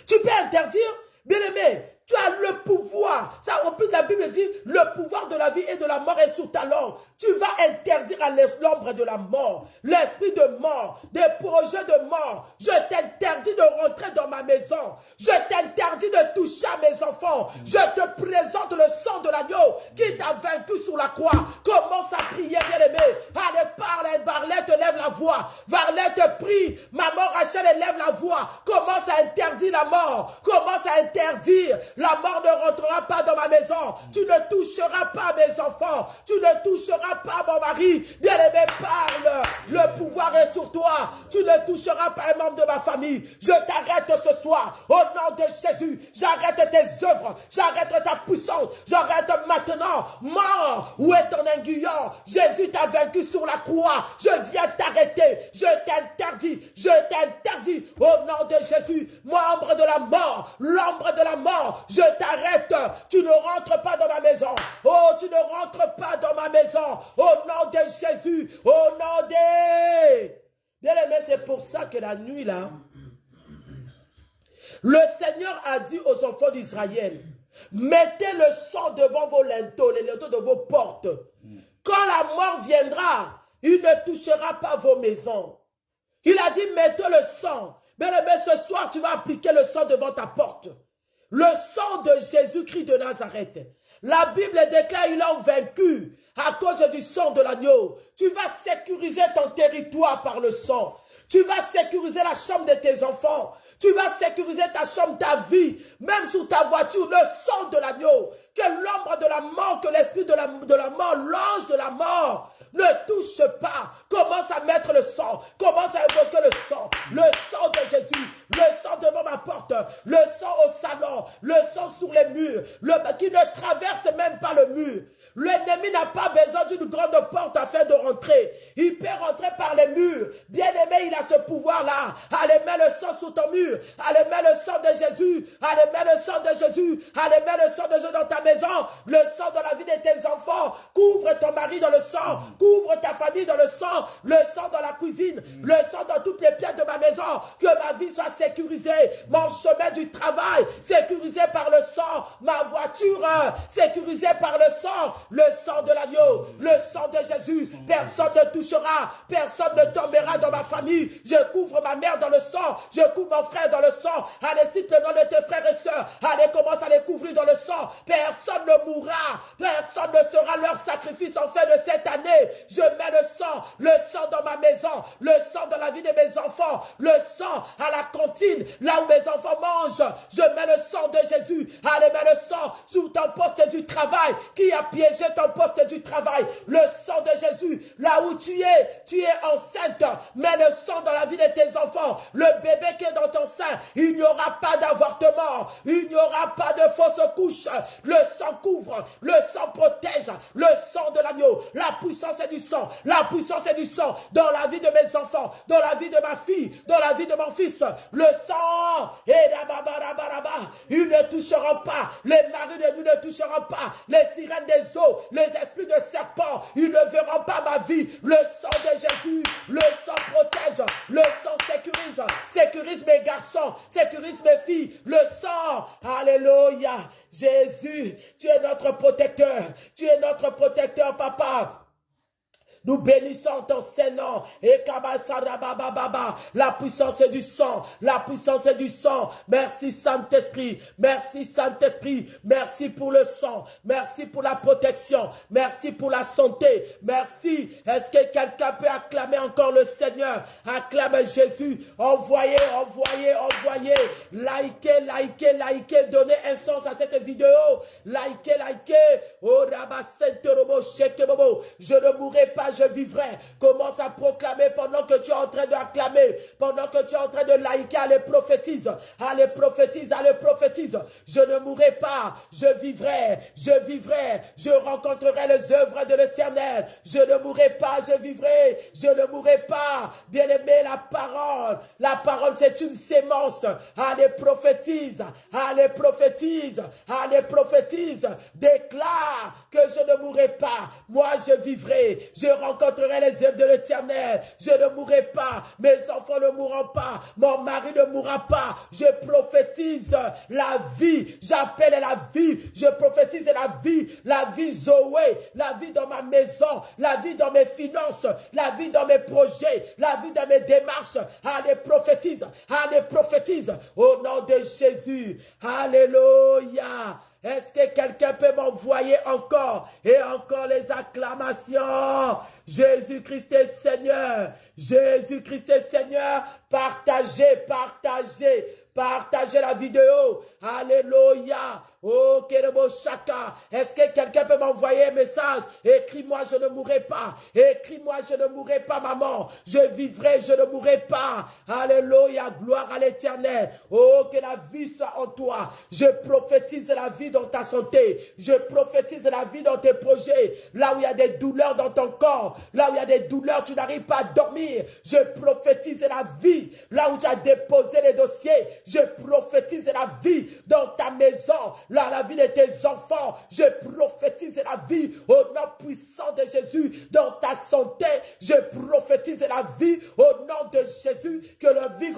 Speaker 1: Tu peux interdire, bien-aimé. Tu as le pouvoir. Ça, en plus, la Bible dit, le pouvoir de la vie et de la mort est sous ta langue. Tu vas interdire à l'ombre de la mort, l'esprit de mort, des projets de mort. Je t'interdis de rentrer dans ma maison. Je t'interdis de toucher à mes enfants. Je te présente le sang de l'agneau qui t'a vaincu sur la croix. Commence à prier, bien-aimé. Allez, parle, Varlette, lève la voix. Varlette, prie. Maman Rachel, lève la voix. Commence à interdire la mort. Commence à interdire. La mort ne rentrera pas dans ma maison. Tu ne toucheras pas mes enfants. Tu ne toucheras pas mon mari. Bien-aimé, parle. Le pouvoir est sur toi. Tu ne toucheras pas un membre de ma famille. Je t'arrête ce soir. Au nom de Jésus, j'arrête tes œuvres. J'arrête ta puissance. J'arrête maintenant. Mort, où est ton aiguillon? Jésus t'a vaincu sur la croix. Je viens t'arrêter. Je t'interdis. Je t'interdis. Au nom de Jésus, membre de la mort, l'ombre de la mort, je t'arrête. Tu ne rentres pas dans ma maison. Oh, tu ne rentres pas dans ma maison. Au nom de Jésus. Au nom de... Bien-aimé, c'est pour ça que la nuit là, le Seigneur a dit aux enfants d'Israël, mettez le sang devant vos linteaux, les linteaux de vos portes. Quand la mort viendra, il ne touchera pas vos maisons. Il a dit, mettez le sang. Bien-aimé, ce soir, tu vas appliquer le sang devant ta porte. Le sang de Jésus-Christ de Nazareth. La Bible déclare qu'il a vaincu à cause du sang de l'agneau. Tu vas sécuriser ton territoire par le sang. Tu vas sécuriser la chambre de tes enfants. Tu vas sécuriser ta chambre, ta vie, même sur ta voiture, le sang de l'agneau. Que l'ombre de la mort, que l'esprit de la mort, l'ange de la mort ne touche pas. Commence à mettre le sang. Commence à évoquer le sang de Jésus. Le sang devant ma porte. Le sang au salon. Le sang sur les murs. Qui ne traverse même pas le mur. L'ennemi n'a pas besoin d'une grande porte afin de rentrer. Il peut rentrer par les murs. Bien-aimé, il a ce pouvoir-là. Allez, mets le sang sous ton mur. Allez, mets le sang de Jésus. Allez, mets le sang de Jésus. Allez, mets le sang de Jésus dans ta maison. Le sang dans la vie de tes enfants. Couvre ton mari dans le sang. Couvre ta famille dans le sang. Le sang dans la cuisine. Le sang dans toutes les pièces de ma maison. Que ma vie soit sécurisée. Mon chemin du travail. Sécurisé par le sang. Ma voiture. Sécurisée par le sang. Le sang de l'agneau, le sang de Jésus, personne ne touchera, personne ne tombera dans ma famille. Je couvre ma mère dans le sang, je couvre mon frère dans le sang. Allez, cite le nom de tes frères et sœurs. Allez, commence à les couvrir dans le sang. Personne ne mourra, personne ne sera leur sacrifice en fin de cette année. Je mets le sang dans ma maison, le sang dans la vie de mes enfants, le sang à la cantine, là où mes enfants mangent. Je mets le sang de Jésus. Allez, mets le sang sur ton poste du travail qui a piégé ton poste du travail, le sang de Jésus, là où tu es enceinte, mets le sang dans la vie de tes enfants, le bébé qui est dans ton sein, il n'y aura pas d'avortement, il n'y aura pas de fausse couche, le sang couvre, le sang protège, le sang de l'agneau, la puissance est du sang, la puissance est du sang, dans la vie de mes enfants, dans la vie de ma fille, dans la vie de mon fils, le sang, et ils ne toucheront pas, les maris de lui ne toucheront pas, les sirènes des eaux, les esprits de serpent, ils ne verront pas ma vie. Le sang de Jésus, le sang protège, le sang sécurise mes garçons, sécurise mes filles, le sang, alléluia. Jésus, tu es notre protecteur, papa. Nous bénissons ton Saint-Nom. Et kabasarabababa. La puissance du sang. La puissance du sang. Merci Saint-Esprit. Merci Saint-Esprit. Merci pour le sang. Merci pour la protection. Merci pour la santé. Merci. Est-ce que quelqu'un peut acclamer encore le Seigneur? Acclame Jésus. Envoyez, envoyez, envoyez. Likez, likez, likez. Donnez un sens à cette vidéo. Likez, likez. Oh, Rabasentorobo, Shekebobo. Je ne mourrai pas, je vivrai. Commence à proclamer pendant que tu es en train d'acclamer. Pendant que tu es en train de liker. Allez, prophétise. Allez, prophétise. Allez, prophétise. Je ne mourrai pas, je vivrai. Je vivrai. Je rencontrerai les œuvres de l'Éternel. Je ne mourrai pas, je vivrai. Je ne mourrai pas. Bien-aimé, la parole c'est une sémence. Allez, prophétise. Allez, prophétise. Allez, prophétise. Déclare que je ne mourrai pas. Moi, je vivrai. Je rencontrerai les œuvres de l'Éternel. Je ne mourrai pas. Mes enfants ne mourront pas. Mon mari ne mourra pas. Je prophétise la vie. J'appelle la vie. Je prophétise la vie. La vie Zoé. La vie dans ma maison. La vie dans mes finances. La vie dans mes projets. La vie dans mes démarches. Allez, prophétise. Allez, prophétise. Au nom de Jésus. Alléluia. Est-ce que quelqu'un peut m'envoyer encore et encore les acclamations? Jésus-Christ est Seigneur. Jésus-Christ est Seigneur. Partagez, partagez. Partagez la vidéo. Alléluia. Oh, Kerebo Shaka. Est-ce que quelqu'un peut m'envoyer un message? Écris-moi, je ne mourrai pas. Écris-moi, je ne mourrai pas, maman. Je vivrai, je ne mourrai pas. Alléluia. Gloire à l'Éternel. Oh, que la vie soit en toi. Je prophétise la vie dans ta santé. Je prophétise la vie dans tes projets. Là où il y a des douleurs dans ton corps. Là où il y a des douleurs, tu n'arrives pas à dormir. Je prophétise la vie. Là où tu as déposé les dossiers. Je prophétise la vie dans ta maison. Là, la vie de tes enfants, je prophétise la vie au nom puissant de Jésus dans ta santé. Je prophétise la vie au nom de Jésus, que la vie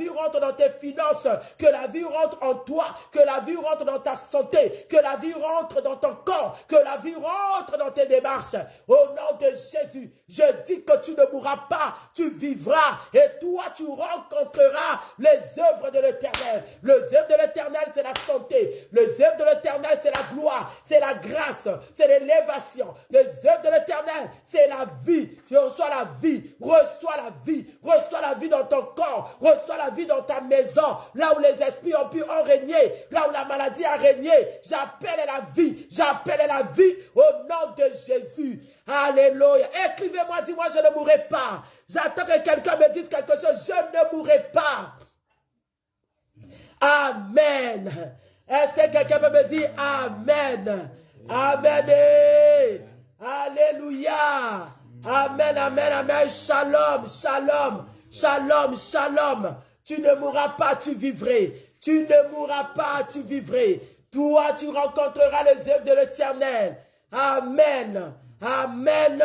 Speaker 1: rentre dans tes finances, que la vie rentre en toi, que la vie rentre dans ta santé, que la vie rentre dans ton corps, que la vie rentre dans tes démarches. Au nom de Jésus, je dis que tu ne mourras pas, tu vivras et toi tu rencontreras les œuvres de l'Éternel. Les œuvres de l'Éternel, c'est la santé. Les œuvres de l'Éternel, c'est la gloire, c'est la grâce, c'est l'élévation. Les œuvres de l'Éternel, c'est la vie. Tu reçois la vie, reçois la vie dans ton corps, reçois la vie dans ta maison, là où les esprits ont pu en régner, là où la maladie a régné. J'appelle la vie au nom de Jésus. Alléluia. Écrivez-moi, dis-moi, je ne mourrai pas. J'attends que quelqu'un me dise quelque chose, je ne mourrai pas. Amen. Est-ce que quelqu'un peut me dire Amen? Amen. Alléluia. Amen, amen, amen. Shalom, shalom, shalom, shalom. Tu ne mourras pas, tu vivrais. Tu ne mourras pas, tu vivrais. Toi, tu rencontreras les œuvres de l'Éternel. Amen. Amen.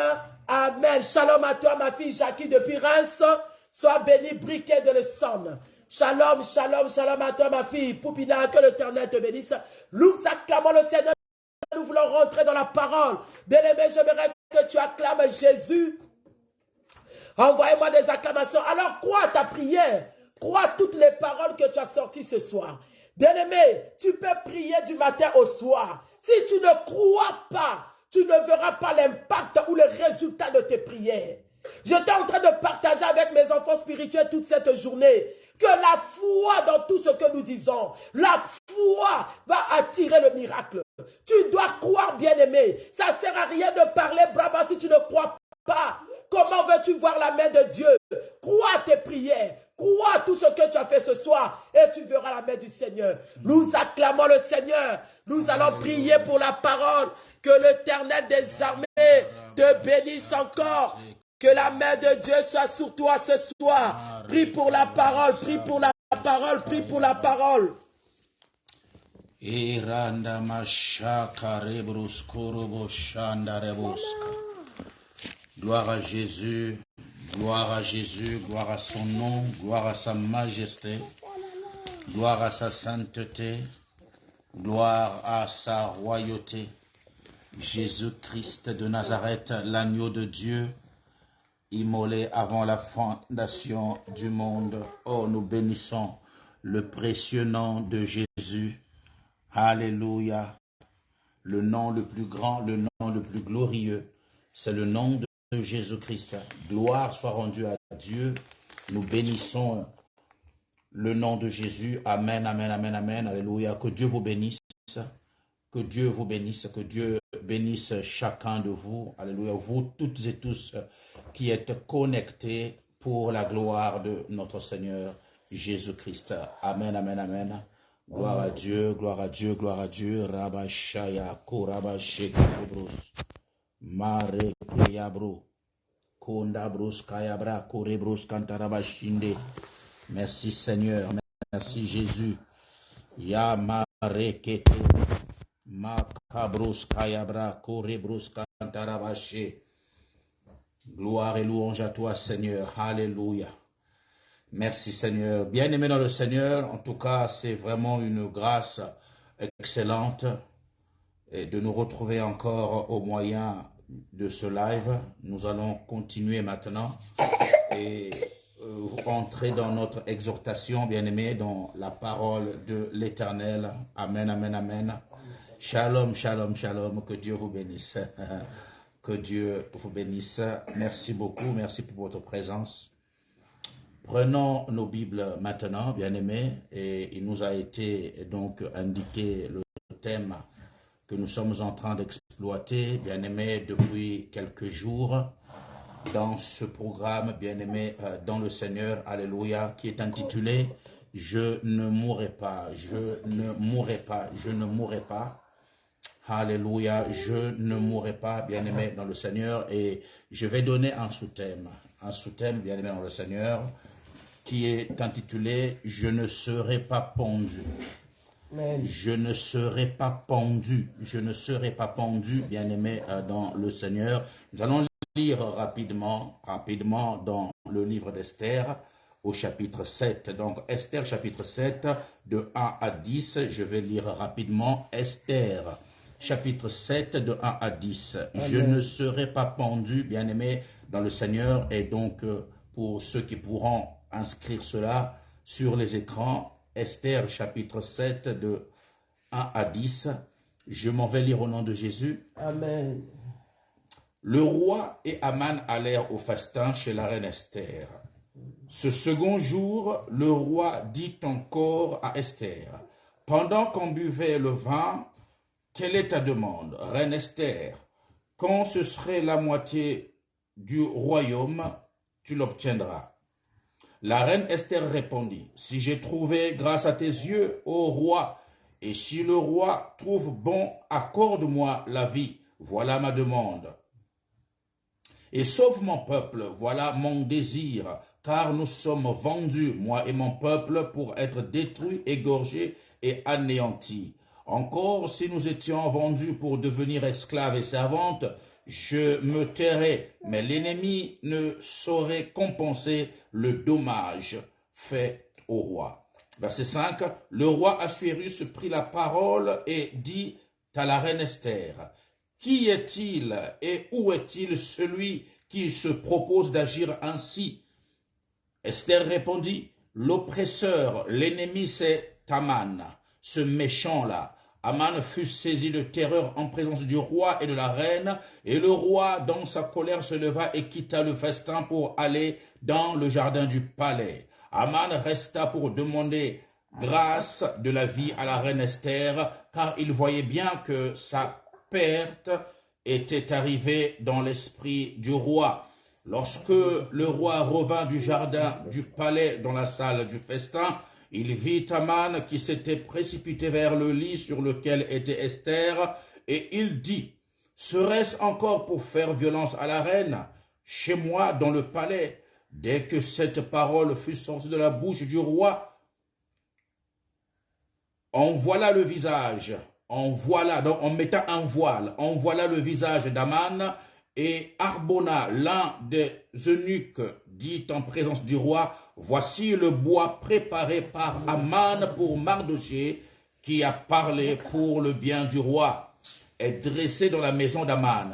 Speaker 1: Amen. Shalom à toi, ma fille Jackie depuis Reims. Sois bénie, briquet de l'Essonne. Shalom, shalom, shalom à toi, ma fille. Poupina, que l'Éternel te bénisse. Nous acclamons le Seigneur. Nous voulons rentrer dans la parole. Bien-aimé, j'aimerais que tu acclames Jésus. Envoyez-moi des acclamations. Alors, crois ta prière. Crois toutes les paroles que tu as sorties ce soir. Bien-aimé, tu peux prier du matin au soir. Si tu ne crois pas, tu ne verras pas l'impact ou le résultat de tes prières. J'étais en train de partager avec mes enfants spirituels toute cette journée que la foi dans tout ce que nous disons, la foi va attirer le miracle. Tu dois croire, bien-aimé. Ça ne sert à rien de parler brava si tu ne crois pas. Comment veux-tu voir la main de Dieu? Crois tes prières. Crois tout ce que tu as fait ce soir et tu verras la main du Seigneur. Nous acclamons le Seigneur. Nous allons prier pour la parole. Que l'Éternel des armées te bénisse encore. Que la main de Dieu soit sur toi ce soir. Prie pour la parole, prie pour la parole, prie pour la parole.
Speaker 2: Gloire à Jésus, gloire à Jésus, gloire à son nom, gloire à sa majesté, gloire à sa sainteté, gloire à sa royauté. Jésus-Christ de Nazareth, l'agneau de Dieu, immolé avant la fondation du monde. Oh, nous bénissons le précieux nom de Jésus. Alléluia. Le nom le plus grand, le nom le plus glorieux, c'est le nom de Jésus-Christ. Gloire soit rendue à Dieu. Nous bénissons le nom de Jésus. Amen, amen, amen, amen. Alléluia. Que Dieu vous bénisse. Que Dieu vous bénisse. Que Dieu bénisse chacun de vous. Alléluia. Vous toutes et tous qui êtes connectés pour la gloire de notre Seigneur Jésus-Christ. Amen, amen, amen. Gloire à Dieu, gloire à Dieu, gloire à Dieu. Rabashaya, Korabashe, Kobrus, Mare, Kayabru, Kondabrus, Kayabra, Korebrus, Kantarabashinde. Merci Seigneur, merci Jésus. Ya Mare, Keto, Makabrus, Kayabra, Korebrus, Kantarabashe. Gloire et louange à toi Seigneur, alléluia. Merci Seigneur. Bien-aimé dans le Seigneur, en tout cas, c'est vraiment une grâce excellente et de nous retrouver encore au moyen de ce live. Nous allons continuer maintenant et entrer dans notre exhortation, bien-aimé, dans la parole de l'Éternel. Amen, amen, amen. Shalom, shalom, shalom. Que Dieu vous bénisse. Que Dieu vous bénisse. Merci beaucoup. Merci pour votre présence. Prenons nos Bibles maintenant, bien-aimés, et il nous a été donc indiqué le thème que nous sommes en train d'exploiter, bien-aimés, depuis quelques jours dans ce programme, bien-aimés, dans le Seigneur, alléluia, qui est intitulé « Je ne mourrai pas, je ne mourrai pas, je ne mourrai pas ». Alléluia, je ne mourrai pas, bien-aimés, dans le Seigneur, et je vais donner un sous-thème, bien-aimés, dans le Seigneur, qui est intitulé « Je ne serai pas pendu ». Je ne serai pas pendu. Je ne serai pas pendu, bien-aimé dans le Seigneur. Nous allons lire rapidement dans le livre d'Esther au chapitre 7. Donc Esther chapitre 7 de 1 à 10. Je vais lire rapidement Esther chapitre 7 de 1 à 10. Amen. Je ne serai pas pendu, bien-aimé dans le Seigneur. Et donc pour ceux qui pourront inscrire cela sur les écrans, Esther chapitre 7 de 1 à 10. Je m'en vais lire au nom de Jésus.
Speaker 1: Amen.
Speaker 2: Le roi et Aman allèrent au festin chez la reine Esther. Ce second jour, le roi dit encore à Esther, « Pendant qu'on buvait le vin, quelle est ta demande, reine Esther? Quand ce serait la moitié du royaume, tu l'obtiendras. » La reine Esther répondit, « Si j'ai trouvé grâce à tes yeux, ô roi, et si le roi trouve bon, accorde-moi la vie, voilà ma demande. Et sauve mon peuple, voilà mon désir, car nous sommes vendus, moi et mon peuple, pour être détruits, égorgés et anéantis. Encore, si nous étions vendus pour devenir esclaves et servantes, je me tairais, mais l'ennemi ne saurait compenser le dommage fait au roi. » Verset 5, le roi Assuérus prit la parole et dit à la reine Esther, « Qui est-il et où est-il celui qui se propose d'agir ainsi ?» Esther répondit, « L'oppresseur, l'ennemi c'est Aman, ce méchant-là. » Aman fut saisi de terreur en présence du roi et de la reine, et le roi, dans sa colère, se leva et quitta le festin pour aller dans le jardin du palais. Aman resta pour demander grâce de la vie à la reine Esther, car il voyait bien que sa perte était arrivée dans l'esprit du roi. Lorsque le roi revint du jardin du palais dans la salle du festin, il vit Aman qui s'était précipité vers le lit sur lequel était Esther, et il dit, « Serait-ce encore pour faire violence à la reine, chez moi dans le palais ?» Dès que cette parole fut sortie de la bouche du roi, on voilà le visage, donc en mettant un voile, on voilà le visage d'Aman, et Harbona, l'un des eunuques, dit en présence du roi, « Voici le bois préparé par Aman pour Mardochée, qui a parlé pour le bien du roi. » est dressé dans la maison d'Aman,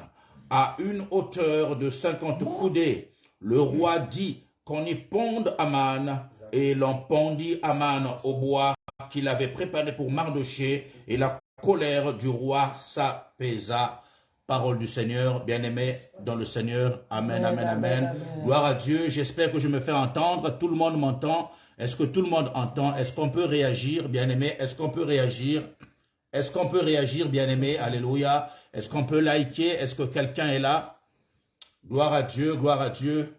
Speaker 2: à une hauteur de 50 coudées. Le roi dit qu'on y ponde Aman, et l'on pendit Aman au bois qu'il avait préparé pour Mardochée, et la colère du roi s'apaisa. Parole du Seigneur, bien-aimé dans le Seigneur. Amen, amen, amen. Gloire à Dieu. J'espère que je me fais entendre. Tout le monde m'entend. Est-ce que tout le monde entend? Est-ce qu'on peut réagir, bien-aimé? Est-ce qu'on peut réagir? Est-ce qu'on peut réagir, bien-aimé? Alléluia. Est-ce qu'on peut liker? Est-ce que quelqu'un est là? Gloire à Dieu, gloire à Dieu.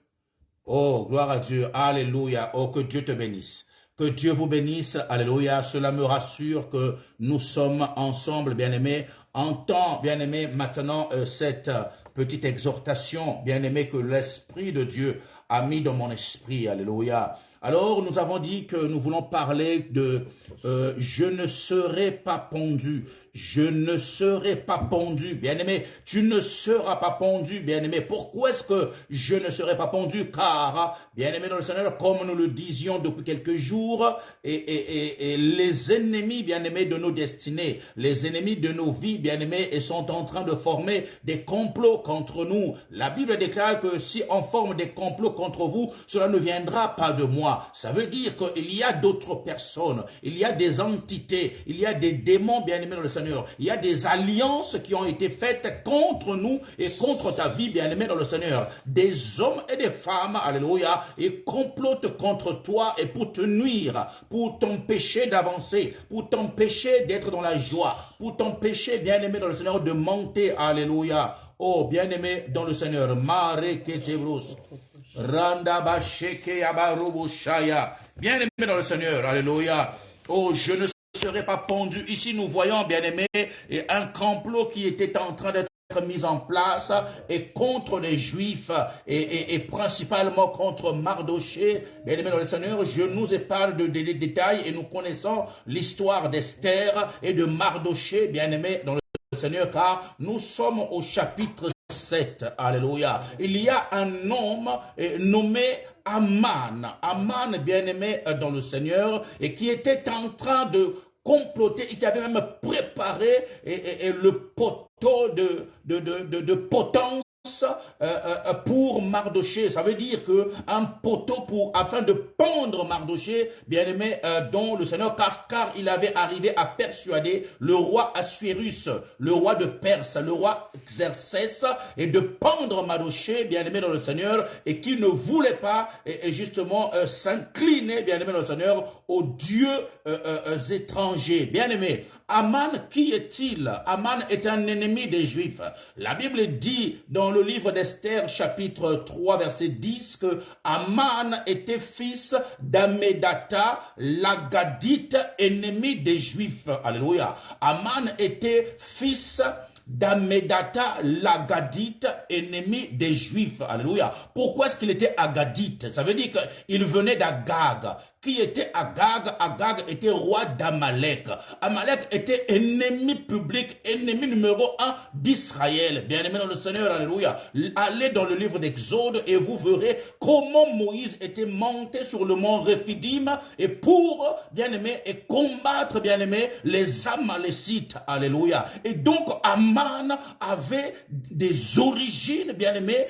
Speaker 2: Oh, gloire à Dieu. Alléluia. Oh, que Dieu te bénisse. Que Dieu vous bénisse. Alléluia. Cela me rassure que nous sommes ensemble, bien-aimés. Entends, bien-aimé, maintenant cette petite exhortation, bien-aimé, que l'Esprit de Dieu a mis dans mon esprit. Alléluia. Alors, nous avons dit que nous voulons parler de « Je ne serai pas pendu ». Je ne serai pas pendu, bien-aimé. Tu ne seras pas pendu, bien-aimé. Pourquoi est-ce que je ne serai pas pendu? Car, bien-aimé dans le Seigneur, comme nous le disions depuis quelques jours, et les ennemis, bien-aimés, de nos destinées, les ennemis de nos vies, bien-aimés, sont en train de former des complots contre nous. La Bible déclare que si on forme des complots contre vous, cela ne viendra pas de moi. Ça veut dire qu'il y a d'autres personnes, il y a des entités, il y a des démons, bien-aimés dans le Seigneur. Il y a des alliances qui ont été faites contre nous et contre ta vie, bien-aimé dans le Seigneur. Des hommes et des femmes, alléluia, et complotent contre toi et pour te nuire, pour t'empêcher d'avancer, pour t'empêcher d'être dans la joie, pour t'empêcher, bien-aimé dans le Seigneur, de monter, alléluia. Oh, bien-aimé dans le Seigneur, Mare Ketebros, Randa Basheke Abarubo Shaya, bien-aimé dans le Seigneur, alléluia. Oh, je ne serait pas pendu. Ici, nous voyons, bien-aimés, un complot qui était en train d'être mis en place et contre les Juifs et principalement contre Mardochée. Bien-aimés dans le Seigneur, je nous épargne des détails et nous connaissons l'histoire d'Esther et de Mardochée, bien-aimés dans le Seigneur, car nous sommes au chapitre 7. Alléluia. Il y a un homme nommé Aman, bien-aimé dans le Seigneur, et qui était en train de comploter, et qui avait même préparé le poteau de potence pour Mardochée. Ça veut dire que un poteau afin de pendre Mardochée, bien-aimé dont le Seigneur, car il avait arrivé à persuader le roi Assuérus, le roi de Perse, le roi Xerxès, et de pendre Mardochée, bien-aimé dans le Seigneur, et qui ne voulait pas justement s'incliner, bien-aimé dans le Seigneur, aux dieux étrangers. Bien-aimé, Aman, qui est-il? Aman est un ennemi des Juifs. La Bible dit dans le livre d'Esther, chapitre 3, verset 10, que Aman était fils d'Amedata, l'Agadite, ennemi des Juifs. Alléluia. Aman était fils d'Amedata, l'Agadite, ennemi des Juifs. Alléluia. Pourquoi est-ce qu'il était Agadite? Ça veut dire qu'il venait d'Agag. Qui était Agag? Agag était roi d'Amalek. Amalek était ennemi public, ennemi numéro 1 d'Israël. Bien-aimé dans le Seigneur, alléluia. Allez dans le livre d'Exode et vous verrez comment Moïse était monté sur le mont Rephidim et pour, bien-aimé, et combattre, bien-aimé, les Amalécites. Alléluia. Et donc, Aman avait des origines, bien-aimé,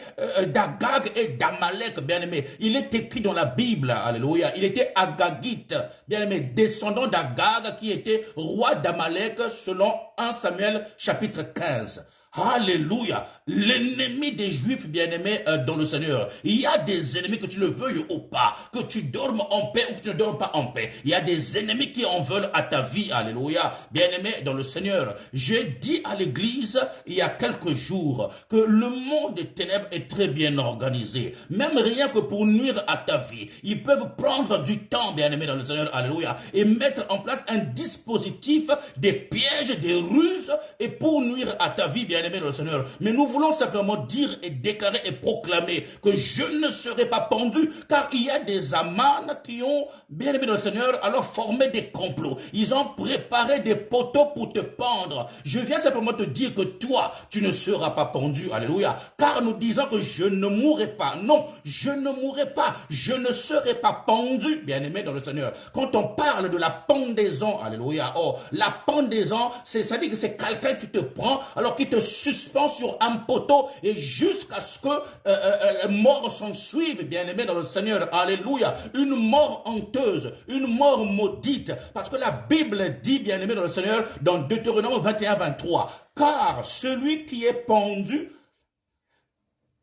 Speaker 2: d'Agag et d'Amalek, bien-aimé. Il est écrit dans la Bible, alléluia. Il était Agagite, bien-aimé, descendant d'Agag qui était roi d'Amalek selon 1 Samuel chapitre 15. Alléluia. L'ennemi des Juifs, bien-aimés dans le Seigneur. Il y a des ennemis, que tu le veuilles ou pas, que tu dormes en paix ou que tu ne dormes pas en paix. Il y a des ennemis qui en veulent à ta vie. Alléluia. Bien-aimés dans le Seigneur. J'ai dit à l'église il y a quelques jours que le monde des ténèbres est très bien organisé. Même rien que pour nuire à ta vie. Ils peuvent prendre du temps, bien-aimés dans le Seigneur. Alléluia. Et mettre en place un dispositif, des pièges, des ruses et pour nuire à ta vie, bien bien-aimés dans le Seigneur. Mais nous voulons simplement dire et déclarer et proclamer que je ne serai pas pendu, car il y a des Amanes qui ont, bien-aimés dans le Seigneur, alors formé des complots. Ils ont préparé des poteaux pour te pendre. Je viens simplement te dire que toi, tu ne seras pas pendu. Alléluia. Car nous disons que je ne mourrai pas. Non, je ne mourrai pas. Je ne serai pas pendu, bien-aimés dans le Seigneur. Quand on parle de la pendaison, alléluia, oh, la pendaison, ça dit que c'est quelqu'un qui te prend, alors qui te suspend sur un poteau et jusqu'à ce que mort s'en suive, bien-aimé dans le Seigneur, alléluia, une mort honteuse, une mort maudite, parce que la Bible dit, bien-aimé dans le Seigneur, dans Deutéronome 21-23, car celui qui est pendu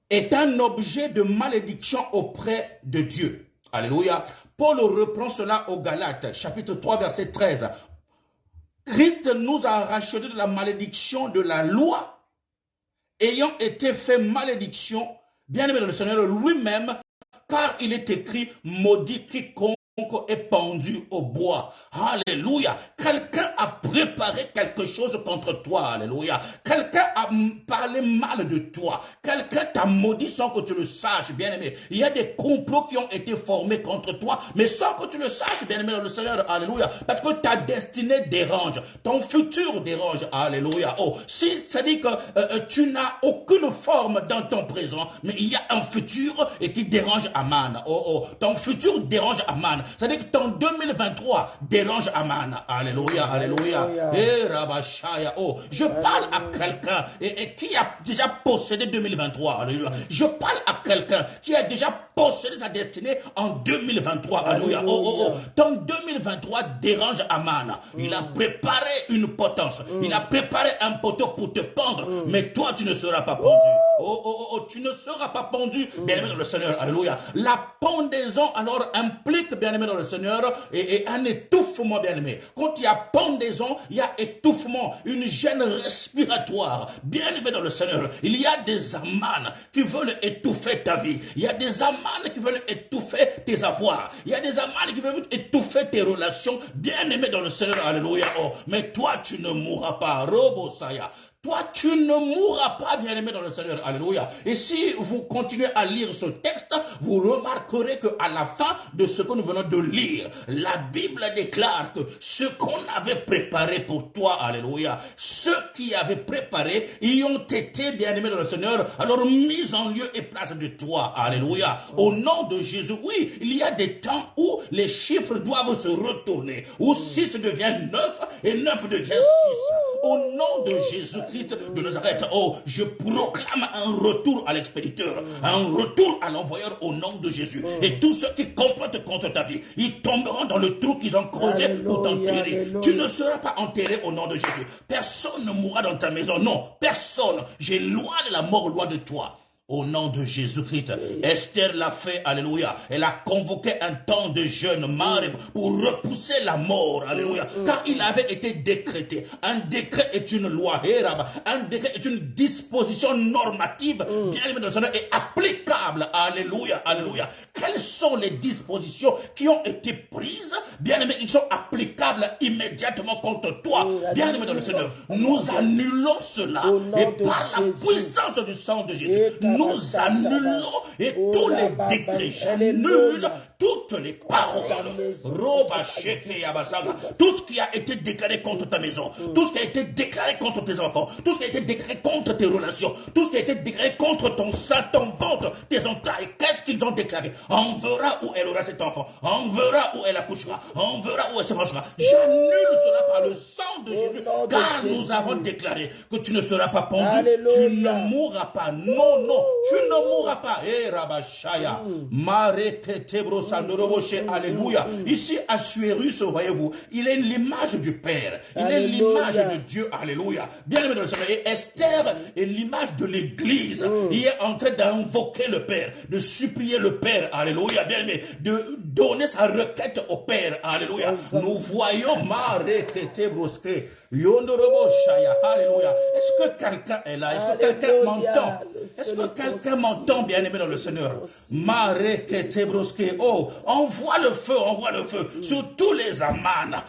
Speaker 2: est un objet de malédiction auprès de Dieu. Alléluia. Paul reprend cela aux Galates, chapitre 3, verset 13. Christ nous a rachetés de la malédiction de la loi, ayant été fait malédiction, bien-aimé dans le Seigneur lui-même, car il est écrit, maudit quiconque est pendu au bois. Alléluia. Quelqu'un a préparé quelque chose contre toi. Alléluia. Quelqu'un a parlé mal de toi. Quelqu'un t'a maudit sans que tu le saches, bien-aimé. Il y a des complots qui ont été formés contre toi, mais sans que tu le saches, bien-aimé dans le Seigneur. Alléluia. Parce que ta destinée dérange. Ton futur dérange. Alléluia. Oh, si ça dit que tu n'as aucune forme dans ton présent, mais il y a un futur et qui dérange Aman. Oh, ton futur dérange Aman. C'est-à-dire que ton 2023 dérange Aman. Alléluia, alléluia. Et Rabashaya. Oh, je parle à quelqu'un et qui a déjà possédé 2023. Alléluia. Je parle à quelqu'un qui a déjà possédé sa destinée en 2023. Alléluia. Oh. Ton 2023 dérange Aman. Il a préparé une potence. Il a préparé un poteau pour te pendre. Mais toi, tu ne seras pas pendu. Oh, tu ne seras pas pendu. Bien-aimé dans le Seigneur. Alléluia. La pendaison, alors, implique, bien-aimé dans le Seigneur, et un étouffement, bien-aimé. Quand il y a pendaison, il y a étouffement, une gêne respiratoire. Bien-aimé dans le Seigneur, il y a des Amanes qui veulent étouffer ta vie. Il y a des Amanes qui veulent étouffer tes avoirs. Il y a des Amanes qui veulent étouffer tes relations. Bien-aimé dans le Seigneur, alléluia. Oh, mais toi, tu ne mourras pas. Robosaya. Toi, tu ne mourras pas, bien-aimé dans le Seigneur. Alléluia. Et si vous continuez à lire ce texte, vous remarquerez qu'à la fin de ce que nous venons de lire, la Bible déclare que ce qu'on avait préparé pour toi, alléluia, ceux qui avaient préparé, y ont été, bien-aimés dans le Seigneur, alors mis en lieu et place de toi, alléluia. Au nom de Jésus, oui, il y a des temps où les chiffres doivent se retourner, où 6 devient 9 et 9 devient 6. Au nom de Jésus-Christ de Nazareth, oh, je proclame un retour à l'expéditeur, un retour à l'envoyeur au nom de Jésus. Et tous ceux qui complotent contre ta vie, ils tomberont dans le trou qu'ils ont creusé pour t'enterrer. Tu ne seras pas enterré au nom de Jésus. Personne ne mourra dans ta maison. Non, personne. J'éloigne la mort loin de toi. Au nom de Jésus-Christ, Esther l'a fait, alléluia. Elle a convoqué un temps de jeûne, pour repousser la mort, alléluia. Car il avait été décrété. Un décret est une loi, un décret est une disposition normative, bien aimé dans le Seigneur, et applicable, alléluia, alléluia. Quelles sont les dispositions qui ont été prises, bien aimé, ils sont applicables immédiatement contre toi, bien aimé dans le Seigneur. Nous annulons cela, et par la puissance du sang de Jésus, nous annulons et tous les décrets, j'annule toutes les paroles, tout ce qui a été déclaré contre ta maison, tout ce qui a été déclaré contre tes enfants, tout ce qui a été déclaré contre tes relations, tout ce qui a été déclaré contre ton sein, ton ventre, tes entrailles. Qu'est-ce qu'ils ont déclaré? On verra où elle aura cet enfant, on verra où elle accouchera, on verra où elle se mangera. J'annule cela par le sang de Jésus, car nous avons déclaré que tu ne seras pas pendu, tu ne mourras pas. Non, tu ne mourras pas. Rabashaya. Alléluia. Ici, Assuérus, voyez-vous, il est l'image du Père. Il est l'image de Dieu. Alléluia. Bien aimé dans le Seigneur. Et Esther est l'image de l'Église. Il est en train d'invoquer le Père, de supplier le Père. Alléluia. Bien aimé. De donner sa requête au Père. Alléluia. Nous voyons Alléluia. Est-ce que quelqu'un est là? Est-ce que quelqu'un m'entend? Est-ce que quelqu'un m'entend, bien-aimé dans le Seigneur? Oh, envoie le feu sur tous les Aman,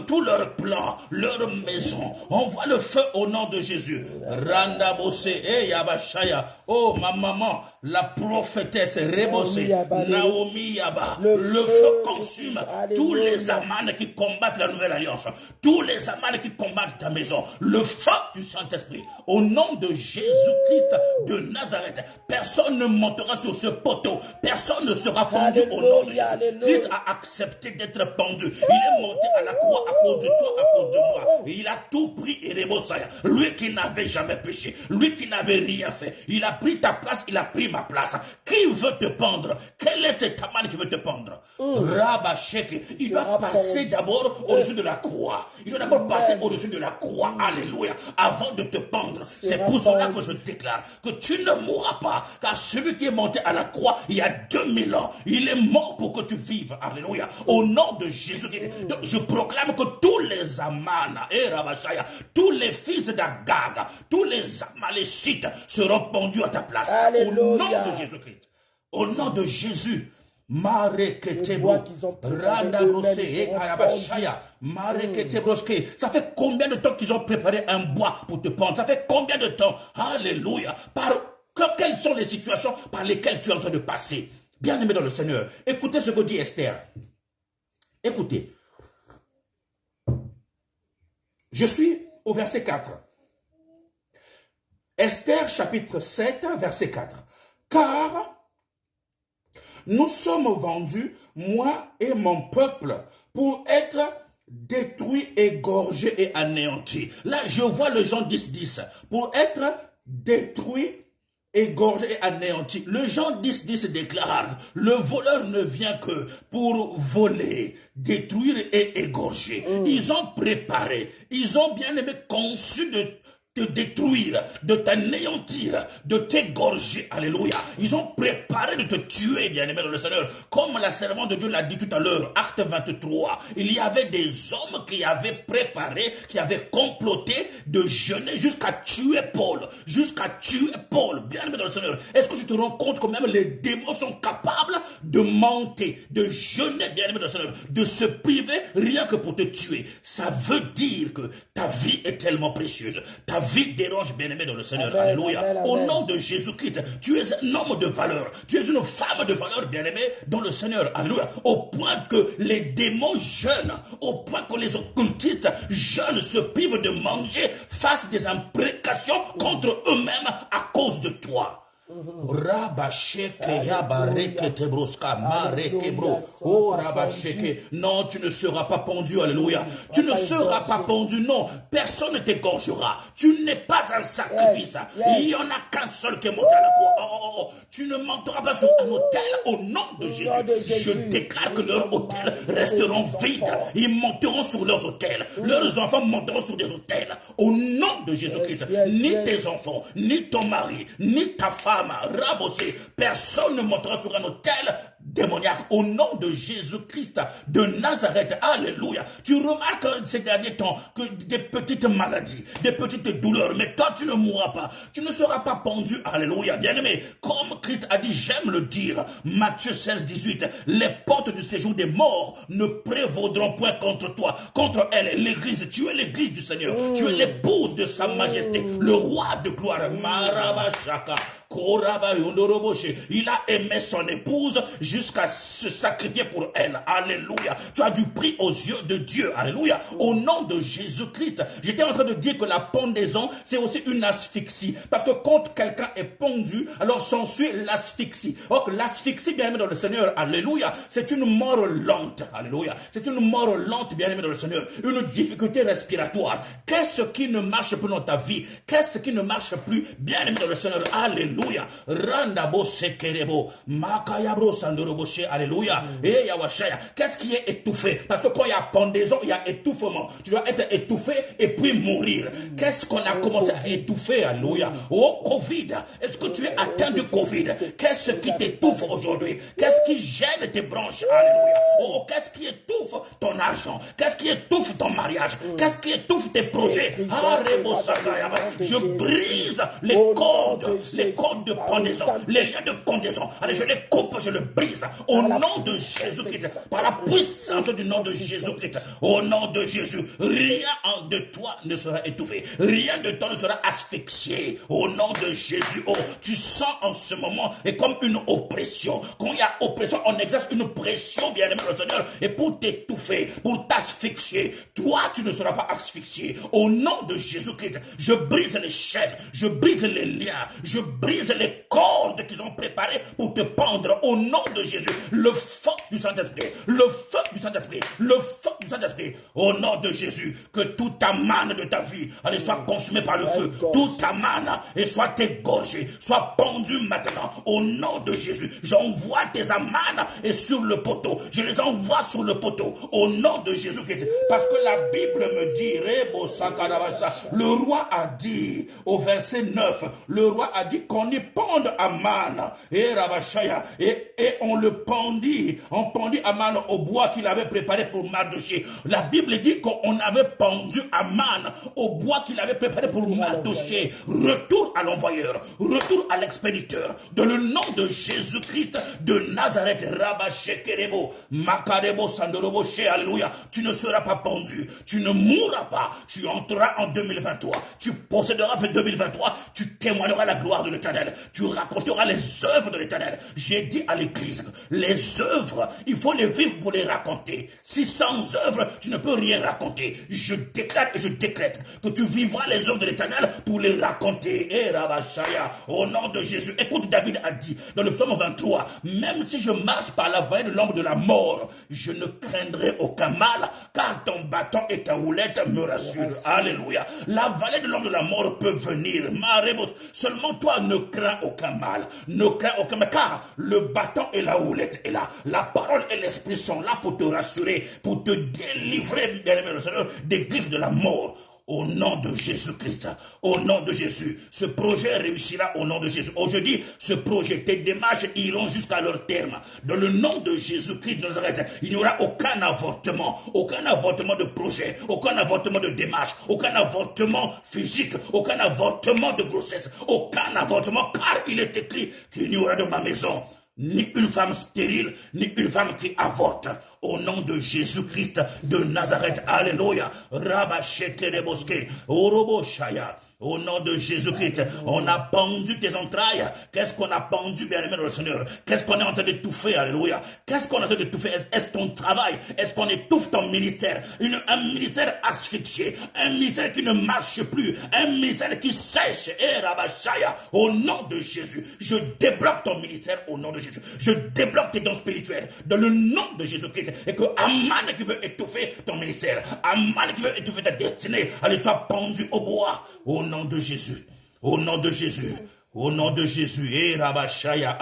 Speaker 2: tous leurs plans, leurs maisons. Envoie le feu au nom de Jésus. Randa Bossé, Yabashaya. Oh, ma maman, la prophétesse Rebosé, Naomi Yaba. Le feu consume tous les Aman qui combattent la nouvelle alliance. Tous les Aman qui combattent ta maison. Le feu du Saint-Esprit. Au nom de Jésus-Christ de Nazareth, personne ne montera sur ce poteau. Personne ne sera pendu au nom de Jésus. Christ a accepté d'être pendu. Il est monté à la croix à cause de toi, à cause de moi. Il a tout pris et Rebosaya. Lui qui n'avait jamais péché. Lui qui n'avait rien fait. Il a pris ta place, il a pris ma place. Qui veut te pendre? Quel est cet Aman qui veut te pendre? Rabasheke. Il doit passer d'abord au-dessus de la croix. Il doit d'abord passer au-dessus de la croix. Alléluia. Avant de te pendre. C'est pour cela que je déclare que tu ne mourras pas. Car celui qui est monté à la croix il y a 2000 ans, il est mort pour que tu vives. Alléluia. Au nom de Jésus-Christ. Je proclame que tous les Amana et Rabashaya, tous les fils d'Agag, tous les Amalécites seront pendus à ta place.
Speaker 1: Alléluia.
Speaker 2: Au nom de Jésus-Christ. Au nom de Jésus. Ça fait combien de temps qu'ils ont préparé un bois pour te pendre? Ça fait combien de temps? Alléluia. Quelles sont les situations par lesquelles tu es en train de passer? Bien-aimé dans le Seigneur, écoutez ce que dit Esther. Écoutez. Je suis au verset 4. Esther chapitre 7, verset 4. Car nous sommes vendus, moi et mon peuple, pour être détruits, égorgés et anéantis. Là, je vois le Jean 10, pour être détruits, égorgés et anéantis. Le Jean 10 déclare, le voleur ne vient que pour voler, détruire et égorger. Ils ont préparé, ils ont bien aimé conçu de te détruire, de t'anéantir, de t'égorger. Alléluia. Ils ont préparé de te tuer, bien-aimé dans le Seigneur. Comme la servante de Dieu l'a dit tout à l'heure, acte 23. Il y avait des hommes qui avaient préparé, qui avaient comploté de jeûner jusqu'à tuer Paul. Jusqu'à tuer Paul, bien-aimé dans le Seigneur. Est-ce que tu te rends compte que même les démons sont capables de mentir, de jeûner, bien-aimé dans le Seigneur, de se priver rien que pour te tuer? Ça veut dire que ta vie est tellement précieuse. Ta vie dérange, bien-aimé dans le Seigneur. Amen, alléluia. Amen, amen. Au nom de Jésus-Christ, tu es un homme de valeur. Tu es une femme de valeur, bien-aimé dans le Seigneur. Alléluia. Au point que les démons jeûnent, au point que les occultistes jeûnent, se privent de manger, fassent des imprécations contre eux-mêmes à cause de toi. Non, tu ne seras pas pendu, alléluia. Tu ne seras pas pendu, non. Personne ne t'égorgera. Tu n'es pas un sacrifice. Il n'y en a qu'un seul qui est monté à la croix. Tu ne monteras pas sur un autel au nom de Jésus. Je déclare que leurs autels resteront vides. Ils monteront sur leurs autels. Leurs enfants monteront sur des autels. Au nom de Jésus-Christ. Ni tes enfants, ni ton mari, ni ta femme, rabossé. Personne ne montera sur un autel démoniaque au nom de Jésus-Christ de Nazareth. Alléluia. Tu remarques ces derniers temps que des petites maladies, des petites douleurs, mais toi tu ne mourras pas. Tu ne seras pas pendu. Alléluia. Bien-aimé, comme Christ a dit, j'aime le dire, Matthieu 16, 18, les portes du séjour des morts ne prévaudront point contre toi, contre elle, l'église. Tu es l'église du Seigneur. Tu es l'épouse de sa majesté, le roi de gloire. Marabashaka. Il a aimé son épouse jusqu'à se sacrifier pour elle. Alléluia. Tu as du prix aux yeux de Dieu. Alléluia. Au nom de Jésus-Christ. J'étais en train de dire que la pendaison, c'est aussi une asphyxie. Parce que quand quelqu'un est pendu, alors s'ensuit l'asphyxie. Or, l'asphyxie, bien aimé dans le Seigneur, alléluia, c'est une mort lente. Alléluia. C'est une mort lente, bien aimé dans le Seigneur. Une difficulté respiratoire. Qu'est-ce qui ne marche plus dans ta vie? Qu'est-ce qui ne marche plus, bien aimé dans le Seigneur? Alléluia. Randabo sekerebo, makayabro sandoroboshe, alléluia. Et yawashaya. Qu'est-ce qui est étouffé? Parce que quand il y a pendaison, il y a étouffement. Tu dois être étouffé et puis mourir. Qu'est-ce qu'on a commencé à étouffer? Alléluia. Oh, Covid. Est-ce que tu es atteint du Covid? Qu'est-ce qui t'étouffe aujourd'hui? Qu'est-ce qui gêne tes branches? Alléluia. Oh, qu'est-ce qui étouffe étouffe ton argent? Qu'est-ce qui étouffe ton mariage? Qu'est-ce qui étouffe tes projets? Je brise les cordes de pendaison, les liens de condaison. Allez, je les coupe, je les brise. Au nom de Jésus-Christ, par la puissance du nom de Jésus-Christ, au nom de Jésus, rien de toi ne sera étouffé. Rien de toi ne sera asphyxié. Au nom de Jésus, oh, tu sens en ce moment, et comme une oppression. Quand il y a oppression, on exerce une pression, bien-aimé le Seigneur, et pour t'étouffer, pour t'asphyxier, toi, tu ne seras pas asphyxié. Au nom de Jésus-Christ, je brise les chaînes, je brise les liens, je brise les cordes qu'ils ont préparées pour te pendre. Au nom de Jésus, le feu du Saint-Esprit, le feu du Saint-Esprit, le feu du Saint-Esprit. Au nom de Jésus, que toute ta manne de ta vie, allez, soit consumée par le feu. Toute ta manne, et soit égorgée, soit pendue maintenant. Au nom de Jésus, j'envoie tes amanes et sur le poteau. Je les envoie sur le poteau. Au nom de Jésus-Christ. Parce que la Bible me dit, le roi a dit, au verset 9, le roi a dit qu'on y pende Aman et Rabashaya, et on le pendit, on pendit Aman au bois qu'il avait préparé pour Mardoché. La Bible dit qu'on avait pendu Aman au bois qu'il avait préparé pour Mardoché. Retour à l'envoyeur, retour à l'expéditeur, dans le nom de Jésus-Christ de Nazareth. Rabaché Kerebo, Makarebo Sandorobo, alléluia. Tu ne seras pas pendu, tu ne mourras pas, tu entreras en 2023, tu posséderas en 2023, tu témoigneras la gloire de l'Éternel, tu raconteras les œuvres de l'Éternel. J'ai dit à l'église, les œuvres, il faut les vivre pour les raconter. Si sans œuvres, tu ne peux rien raconter. Je déclare et je décrète que tu vivras les œuvres de l'Éternel pour les raconter. Et Rabashaya, au nom de Jésus. Écoute, David a dit dans le psaume 23, même si je marche par la vallée de l'ombre de la mort, je ne craindrai aucun mal, car ton bâton et ta houlette me rassurent. Alléluia. La vallée de l'ombre de la mort peut venir. Seulement toi, ne crains aucun mal. Ne crains aucun mal, car le bâton et la houlette est là. La parole et l'esprit sont là pour te rassurer, pour te délivrer, bien-aimé le Seigneur, des griffes de la mort. Au nom de Jésus-Christ, au nom de Jésus, ce projet réussira au nom de Jésus. Aujourd'hui, ce projet, tes démarches iront jusqu'à leur terme. Dans le nom de Jésus-Christ de Nazareth, il n'y aura aucun avortement de projet, aucun avortement de démarche, aucun avortement physique, aucun avortement de grossesse, aucun avortement, car il est écrit qu'il n'y aura dans ma maison ni une femme stérile, ni une femme qui avorte. Au nom de Jésus-Christ de Nazareth. Alléluia. Rabba Shekereboske, Orobo Shaya. Au nom de Jésus-Christ, on a pendu tes entrailles. Qu'est-ce qu'on a pendu, bien-aimé dans le Seigneur? Qu'est-ce qu'on est en train d'étouffer? Alléluia. Qu'est-ce qu'on est en train d'étouffer? Est-ce ton travail? Est-ce qu'on étouffe ton ministère? Un ministère asphyxié, un ministère qui ne marche plus, un ministère qui sèche. Et Rabashaya, au nom de Jésus, je débloque ton ministère au nom de Jésus. Je débloque tes dons spirituels dans le nom de Jésus-Christ. Et que Aman qui veut étouffer ton ministère, Aman qui veut étouffer ta destinée, elle soit pendue au bois. Au nom de Jésus, au nom de Jésus, au nom de Jésus, et Rabashaya,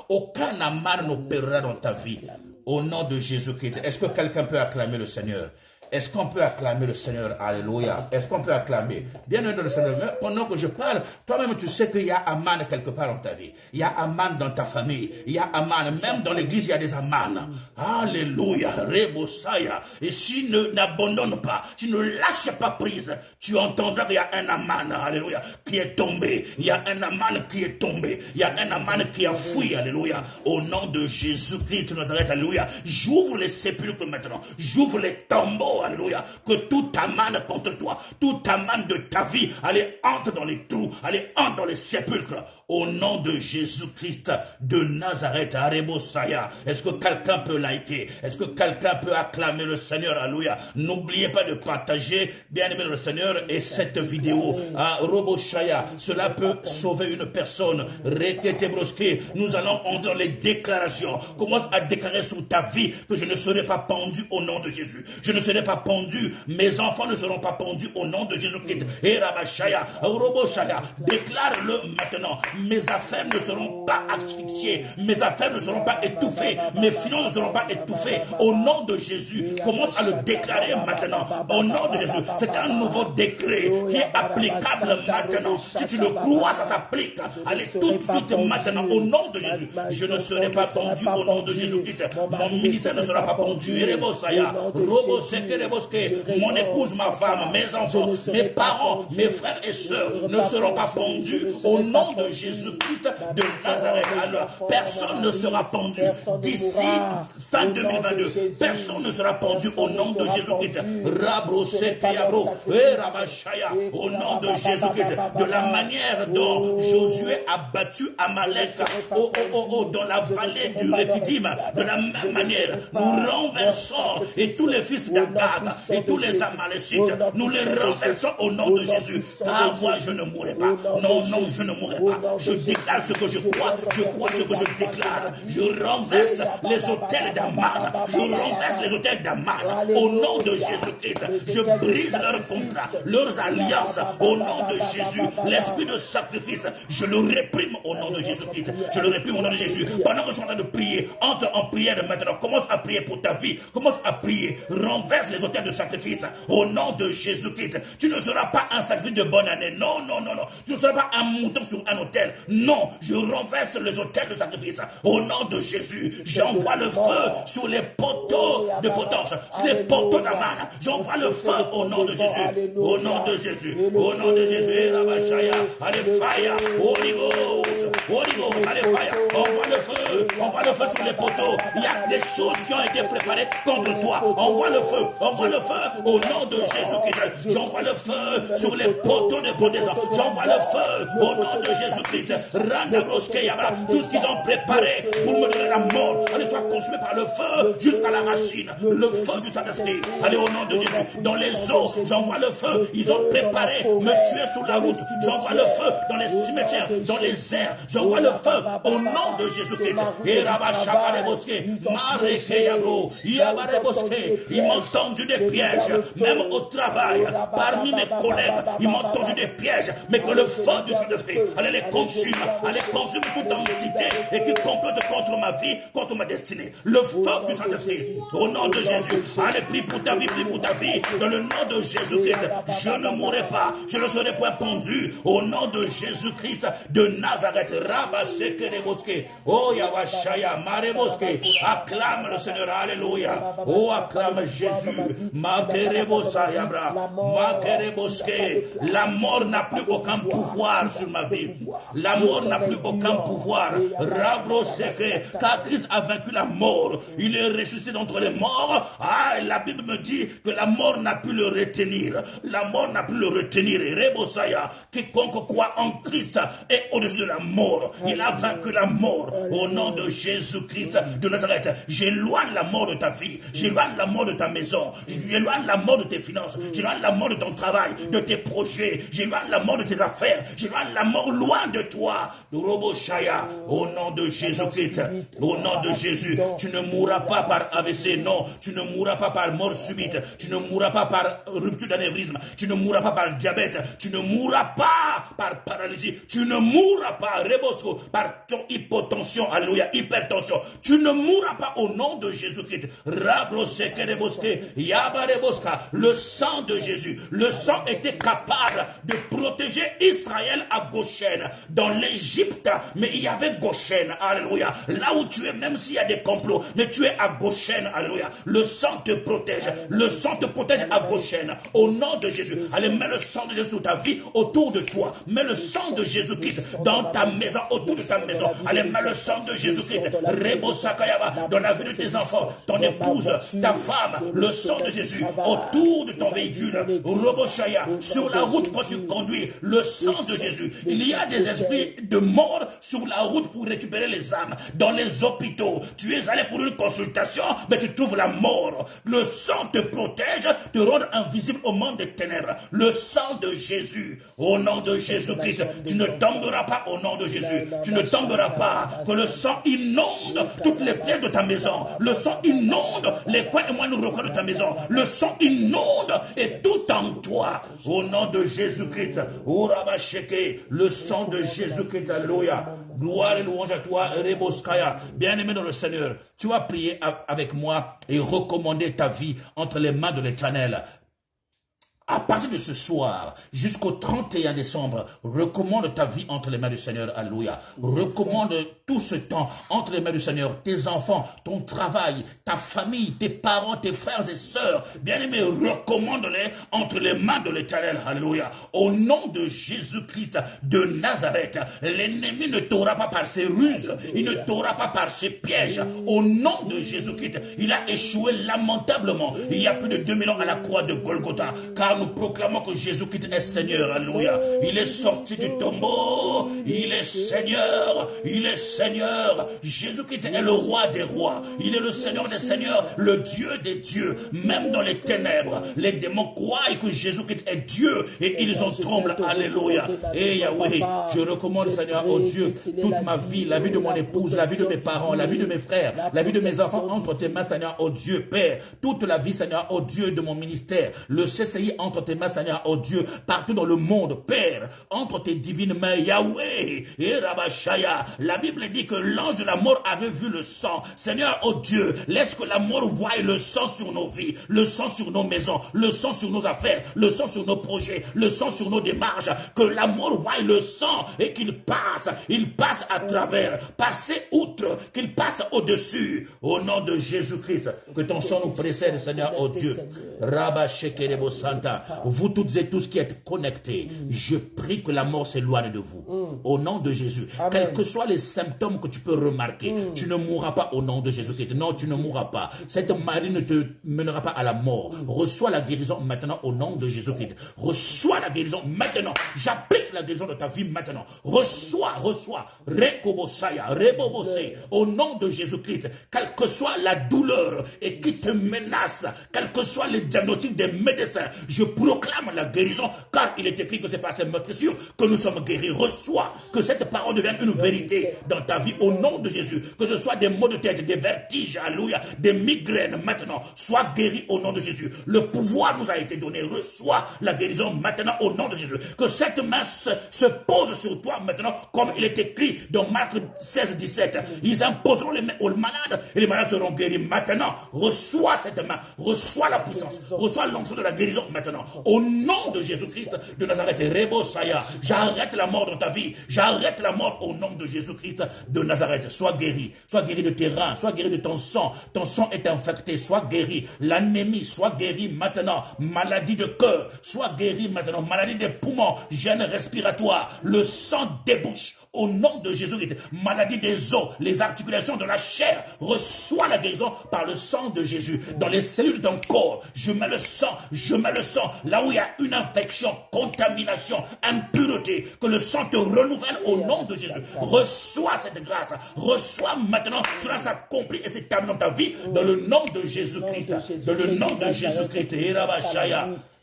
Speaker 2: aucun aman n'opérera dans ta vie. Au nom de Jésus-Christ. Est-ce que quelqu'un peut acclamer le Seigneur? Est-ce qu'on peut acclamer le Seigneur? Alléluia. Est-ce qu'on peut acclamer? Bien aimé le Seigneur, pendant que je parle, toi-même tu sais qu'il y a Aman quelque part dans ta vie. Il y a Aman dans ta famille. Il y a Aman, même dans l'église, il y a des Aman. Alléluia. Rebosaya. Et si tu n'abandonnes pas, tu ne lâches pas prise, tu entendras qu'il y a un Aman, alléluia, qui est tombé. Il y a un Aman qui est tombé. Il y a un Aman qui a fui, alléluia. Au nom de Jésus-Christ de Nazareth, alléluia. J'ouvre les sépulcres maintenant. J'ouvre les tombeaux. Alléluia, que tout Aman contre toi, tout Aman de ta vie, allez, entre dans les trous, allez, entre dans les sépulcres, au nom de Jésus-Christ de Nazareth, Arebosaya. Est-ce que quelqu'un peut liker? Est-ce que quelqu'un peut acclamer le Seigneur? Alléluia. N'oubliez pas de partager, bien aimé le Seigneur, et cette vidéo, à Roboshaya, cela peut sauver une personne. Reketebroske, nous allons entrer dans les déclarations. Commence à déclarer sur ta vie que je ne serai pas pendu au nom de Jésus. Je ne serai pas pas pendu, mes enfants ne seront pas pendus au nom de Jésus-Christ. Et Rabashaya, Roboshaya, déclare-le maintenant. Mes affaires ne seront pas asphyxiées, mes affaires ne seront pas étouffées, mes finances ne seront pas étouffées. Au nom de Jésus, commence à le déclarer maintenant. Au nom de Jésus, c'est un nouveau décret qui est applicable maintenant. Si tu le crois, ça s'applique. Allez tout de suite maintenant, au nom de Jésus. Je ne serai pas pendu au nom de Jésus-Christ. Mon ministère ne sera pas pendu. Mon épouse, ma femme, mes enfants, mes parents, mes frères et sœurs ne seront pas pendus au nom de Jésus-Christ de Nazareth. Alors, personne ne sera pendu d'ici fin 2022. Personne ne sera pendu au nom de Jésus-Christ. Au nom de Jésus-Christ. De la manière dont Josué a battu Amalek dans la vallée du Rephidim, de la même manière, nous renversons et tous les fils d'Agag et tous les Amalécites, nous les renversons au nom de Jésus. Car moi, je ne mourrai pas. Non, non, je ne mourrai pas. Je déclare ce que je crois ce que je déclare. Je renverse les autels d'Aman. Je renverse les autels d'Aman au nom de Jésus-Christ. Je brise leurs contrats, leurs alliances au nom de Jésus. L'esprit de sacrifice, je le réprime au nom de Jésus-Christ. Je le réprime au nom de Jésus. Pendant que je suis en train de prier, entre en prière maintenant. Commence à prier pour ta vie. Commence à prier. Renverse les autels de sacrifice au nom de Jésus-Christ. Tu ne seras pas un sacrifice de bonne année. Non, non, non, non. Tu ne seras pas un mouton sur un autel. Non, je renverse les autels de sacrifice au nom de Jésus. J'envoie le feu sur les poteaux de potence, sur les poteaux d'Aman. J'envoie le feu au nom de Jésus. Au nom de Jésus. Au nom de Jésus. Allez, fire. Holy Ghost. Holy Ghost. Allez, fire. Envoie le feu. Envoie le feu sur les poteaux. Il y a des choses qui ont été préparées contre toi. Envoie le feu. Envoie le feu au nom de Jésus-Christ. J'envoie le feu sur les poteaux de potaison. J'envoie le feu au nom de Jésus-Christ. Tout ce qu'ils ont préparé pour me donner la mort, allez, soit consumé par le feu jusqu'à la racine. Le feu du Saint-Esprit. Allez, au nom de Jésus. Dans les eaux, j'envoie le feu. Ils ont préparé me tuer sur la route. J'envoie le feu dans les cimetières, dans les airs. J'envoie le feu au nom de Jésus-Christ. Et ils m'ont tendu des pièges, même au travail, parmi mes collègues. Ils m'ont tendu des pièges, mais que le feu du Saint-Esprit allez les consume, allez consume toute entité et qui complote contre ma vie, contre ma destinée. Le feu du Saint-Esprit, au nom de Jésus. Allez, prie pour ta vie, prie pour ta vie. Dans le nom de Jésus-Christ, je ne mourrai pas, je ne serai point pendu. Au nom de Jésus-Christ de Nazareth. Oh Yahweh, Mareboske, acclame le Seigneur, alléluia. Oh, acclame Jésus. La mort n'a plus aucun pouvoir sur ma vie. La mort n'a plus aucun pouvoir. Car Christ a vaincu la mort. Il est ressuscité d'entre les morts. Ah, la Bible me dit que la mort n'a pu le retenir. La mort n'a pu le retenir. Quiconque croit en Christ est au-dessus de la mort. Il a vaincu la mort. Au nom de Jésus-Christ de Nazareth, j'éloigne la mort de ta vie. J'éloigne la mort de ta maison. J'éloigne la mort de tes finances. J'éloigne la mort de ton travail, de tes projets. J'éloigne la mort de tes affaires. J'éloigne la mort loin de toi. Au nom de Jésus-Christ, au nom de Jésus, tu ne mourras pas par AVC. Non, tu ne mourras pas par mort subite. Tu ne mourras pas par rupture d'anévrisme. Tu ne mourras pas par diabète. Tu ne mourras pas par paralysie. Tu ne mourras pas, Rebosco, par ton hypotension. Alléluia, hypertension. Tu ne mourras pas au nom de Jésus-Christ. Le sang de Jésus, le sang était capable de protéger Israël à Goshen, dans l'Égypte, mais il y avait Goshen, alléluia. Là où tu es, même s'il y a des complots, mais tu es à Goshen, alléluia. Le sang te protège, le sang te protège à Goshen, au nom de Jésus. Allez, mets le sang de Jésus sur ta vie, autour de toi. Mets le sang de Jésus-Christ dans ta maison, autour de ta maison. Allez, mets le sang de Jésus-Christ, dans la vie de tes enfants, ton épouse, ta femme, le sang de Jésus autour de ton véhicule, sur la route quand tu conduis, le sang de Jésus. Il y a des esprits de mort sur la route pour récupérer les âmes. Dans les hôpitaux, tu es allé pour une consultation, mais tu trouves la mort. Le sang te protège, te rend invisible au monde des ténèbres. Le sang de Jésus, au nom de Jésus-Christ, tu ne tomberas pas au nom de Jésus. Tu ne tomberas pas. Que le sang inonde toutes les pièces de ta maison. Le sang inonde les coins et moindres recoins de ta maison. maison. Le sang inonde et tout en toi. Au nom de Jésus-Christ. Le sang de Jésus-Christ. Alléluia. Gloire et louange à toi, Reboskaya. Bien-aimé dans le Seigneur, tu vas prier avec moi et recommander ta vie entre les mains de l'Éternel. À partir de ce soir, jusqu'au 31 décembre, recommande ta vie entre les mains du Seigneur. Alléluia. Recommande tout ce temps entre les mains du Seigneur. Tes enfants, ton travail, ta famille, tes parents, tes frères et sœurs. Bien-aimés, recommande-les entre les mains de l'Éternel. Alléluia. Au nom de Jésus-Christ de Nazareth, l'ennemi ne t'aura pas par ses ruses. Il ne t'aura pas par ses pièges. Au nom de Jésus-Christ, il a échoué lamentablement. Il y a plus de 2000 ans à la croix de Golgotha. Car nous proclamons que Jésus-Christ est Seigneur. Alléluia. Il est sorti du tombeau. Il est Seigneur. Il est Seigneur. Jésus-Christ est le roi des rois. Il est le Seigneur des seigneurs, le Dieu des dieux. Même dans les ténèbres, les démons croient que Jésus-Christ est Dieu et ils en tremblent. Alléluia. Et Yahweh, je recommande, Seigneur, au Dieu, toute ma vie, la vie de mon épouse, la vie de mes parents, la vie de mes frères, la vie de mes enfants entre tes mains, Seigneur, au Dieu, Père. Toute la vie, Seigneur, au Dieu de mon ministère. Le CCI entre tes mains, Seigneur, oh Dieu, partout dans le monde, Père, entre tes divines mains, Yahweh, et Rabashaya. La Bible dit que l'ange de la mort avait vu le sang. Seigneur, oh Dieu, laisse que la mort voie le sang sur nos vies, le sang sur nos maisons, le sang sur nos affaires, le sang sur nos projets, le sang sur nos démarches, que la mort voie le sang et qu'il passe à travers, passer outre, qu'il passe au-dessus, au nom de Jésus-Christ, que ton sang nous précède, Seigneur, oh Dieu. Rabashekerebo Santa. Vous toutes et tous qui êtes connectés, je prie que la mort s'éloigne de vous. Au nom de Jésus. Amen. Quels que soient les symptômes que tu peux remarquer, tu ne mourras pas au nom de Jésus-Christ. Non, tu ne mourras pas. Cette maladie ne te mènera pas à la mort. Reçois la guérison maintenant au nom de Jésus-Christ. Reçois la guérison maintenant. J'applique la guérison de ta vie maintenant. Reçois. Rekobosaya, Rebobose, au nom de Jésus-Christ. Quelle que soit la douleur et qui te menace, quels que soient les diagnostics des médecins, je proclame la guérison, car il est écrit que c'est par ces meurtrissures que nous sommes guéris. Reçois, que cette parole devienne une vérité dans ta vie au nom de Jésus. Que ce soit des maux de tête, des vertiges, alléluia, des migraines maintenant, sois guéri au nom de Jésus. Le pouvoir nous a été donné. Reçois la guérison maintenant au nom de Jésus. Que cette main se pose sur toi maintenant, comme il est écrit dans Marc 16, 17. Ils imposeront les mains aux malades et les malades seront guéris maintenant. Reçois cette main, reçois la puissance, reçois l'onction de la guérison maintenant. Au nom de Jésus-Christ de Nazareth, Rebosaya, j'arrête la mort dans ta vie. J'arrête la mort au nom de Jésus-Christ de Nazareth. Sois guéri de tes reins, sois guéri de ton sang. Ton sang est infecté, sois guéri. L'anémie, sois guéri maintenant. Maladie de cœur, sois guéri maintenant. Maladie des poumons, gêne respiratoire, le sang débouche. Au nom de Jésus-Christ, maladie des os, les articulations de la chair, reçois la guérison par le sang de Jésus. Dans les cellules de ton corps, je mets le sang, là où il y a une infection, contamination, impureté, que le sang te renouvelle au nom de Jésus. Reçois cette grâce, reçois maintenant, cela s'accomplit et c'est terminé dans ta vie, dans le nom de Jésus-Christ, dans le nom de Jésus-Christ.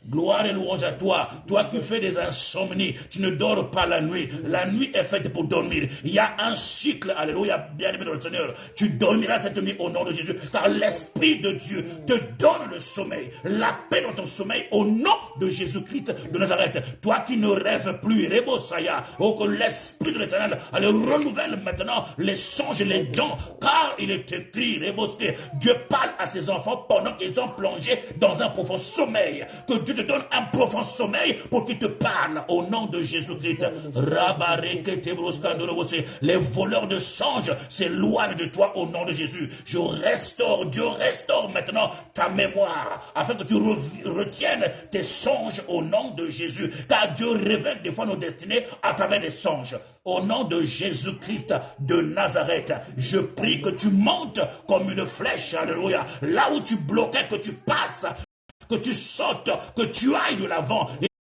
Speaker 2: Gloire et louange à toi. Toi qui fais des insomnies, tu ne dors pas la nuit. La nuit est faite pour dormir. Il y a un cycle, alléluia, bien-aimé dans le Seigneur. Tu dormiras cette nuit au nom de Jésus. Car l'Esprit de Dieu te donne le sommeil, la paix dans ton sommeil au nom de Jésus-Christ de Nazareth. Toi qui ne rêves plus, Rebosaya, oh que l'Esprit de l'Éternel renouvelle maintenant les songes et les dons. Car il est écrit, Rebosaya, Dieu parle à ses enfants pendant qu'ils sont plongés dans un profond sommeil. Que Dieu te donne un profond sommeil pour qu'il te parle au nom de Jésus-Christ. Les voleurs de songes s'éloignent de toi au nom de Jésus. Dieu restaure maintenant ta mémoire afin que tu retiennes tes songes au nom de Jésus. Car Dieu révèle des fois nos destinées à travers des songes. Au nom de Jésus-Christ de Nazareth, je prie que tu montes comme une flèche, alléluia. Là où tu bloquais, que tu passes, que tu sautes, que tu ailles de l'avant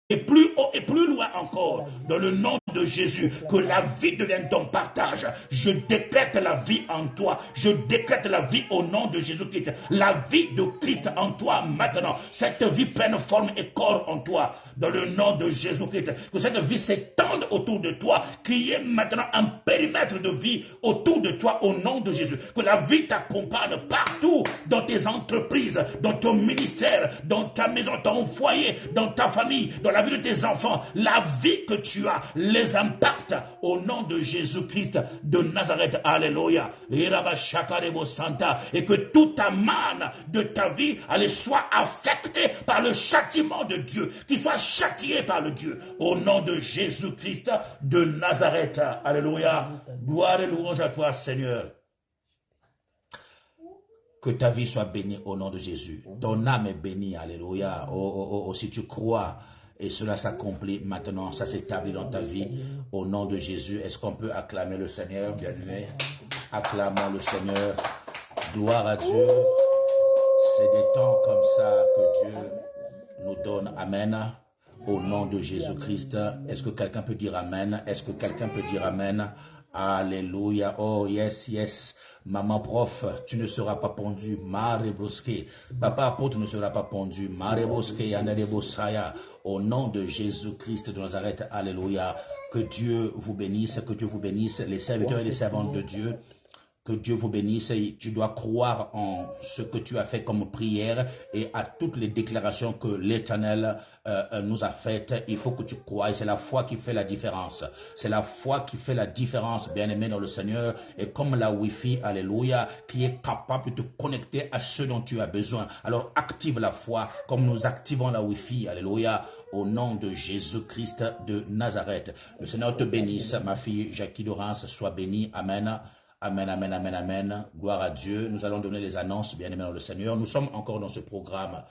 Speaker 2: et plus haut et plus loin encore, dans le nom de Jésus, que la vie devienne ton partage. Je décrète la vie en toi. Je décrète la vie au nom de Jésus-Christ. La vie de Christ en toi maintenant. Cette vie prenne forme et corps en toi. Dans le nom de Jésus-Christ. Que cette vie s'étende autour de toi. Qu'il y ait maintenant un périmètre de vie autour de toi au nom de Jésus. Que la vie t'accompagne partout dans tes entreprises, dans ton ministère, dans ta maison, dans ton foyer, dans ta famille, dans la vie de tes enfants. La vie que tu as les impacte au nom de Jésus-Christ de Nazareth. Alléluia. Et que toute manne de ta vie elle soit affectée par le châtiment de Dieu, qu'il soit châtié par le Dieu au nom de Jésus-Christ de Nazareth. Alléluia. Gloire et louange à toi, Seigneur. Que ta vie soit bénie au nom de Jésus. Ton âme est bénie. Alléluia. Si tu crois et cela s'accomplit maintenant, ça s'établit dans ta vie au nom de Jésus. Est-ce qu'on peut acclamer le Seigneur, bien-aimé? Acclamons le Seigneur. Gloire à Dieu. C'est des temps comme ça que Dieu nous donne. Amen. Au nom de Jésus-Christ. Est-ce que quelqu'un peut dire Amen? Est-ce que quelqu'un peut dire Amen? Alléluia. Oh, yes, yes. Maman prof, tu ne seras pas pendu. Marebroske. Papa apôtre ne sera pas pendu. Marebroske, Yanadebosaya. Au nom de Jésus-Christ de Nazareth. Alléluia. Que Dieu vous bénisse. Que Dieu vous bénisse. Les serviteurs et les servantes de Dieu. Que Dieu vous bénisse. Tu dois croire en ce que tu as fait comme prière et à toutes les déclarations que l'Éternel nous a faites. Il faut que tu croies. C'est la foi qui fait la différence. C'est la foi qui fait la différence, bien-aimé dans le Seigneur. Et comme la Wi-Fi, alléluia, qui est capable de te connecter à ce dont tu as besoin. Alors active la foi comme nous activons la Wi-Fi, alléluia, au nom de Jésus-Christ de Nazareth. Le Seigneur te bénisse, ma fille Jackie Laurence, sois bénie. Amen. Amen, amen, amen, amen. Gloire à Dieu. Nous allons donner les annonces, bien aimés dans le Seigneur. Nous sommes encore dans ce programme,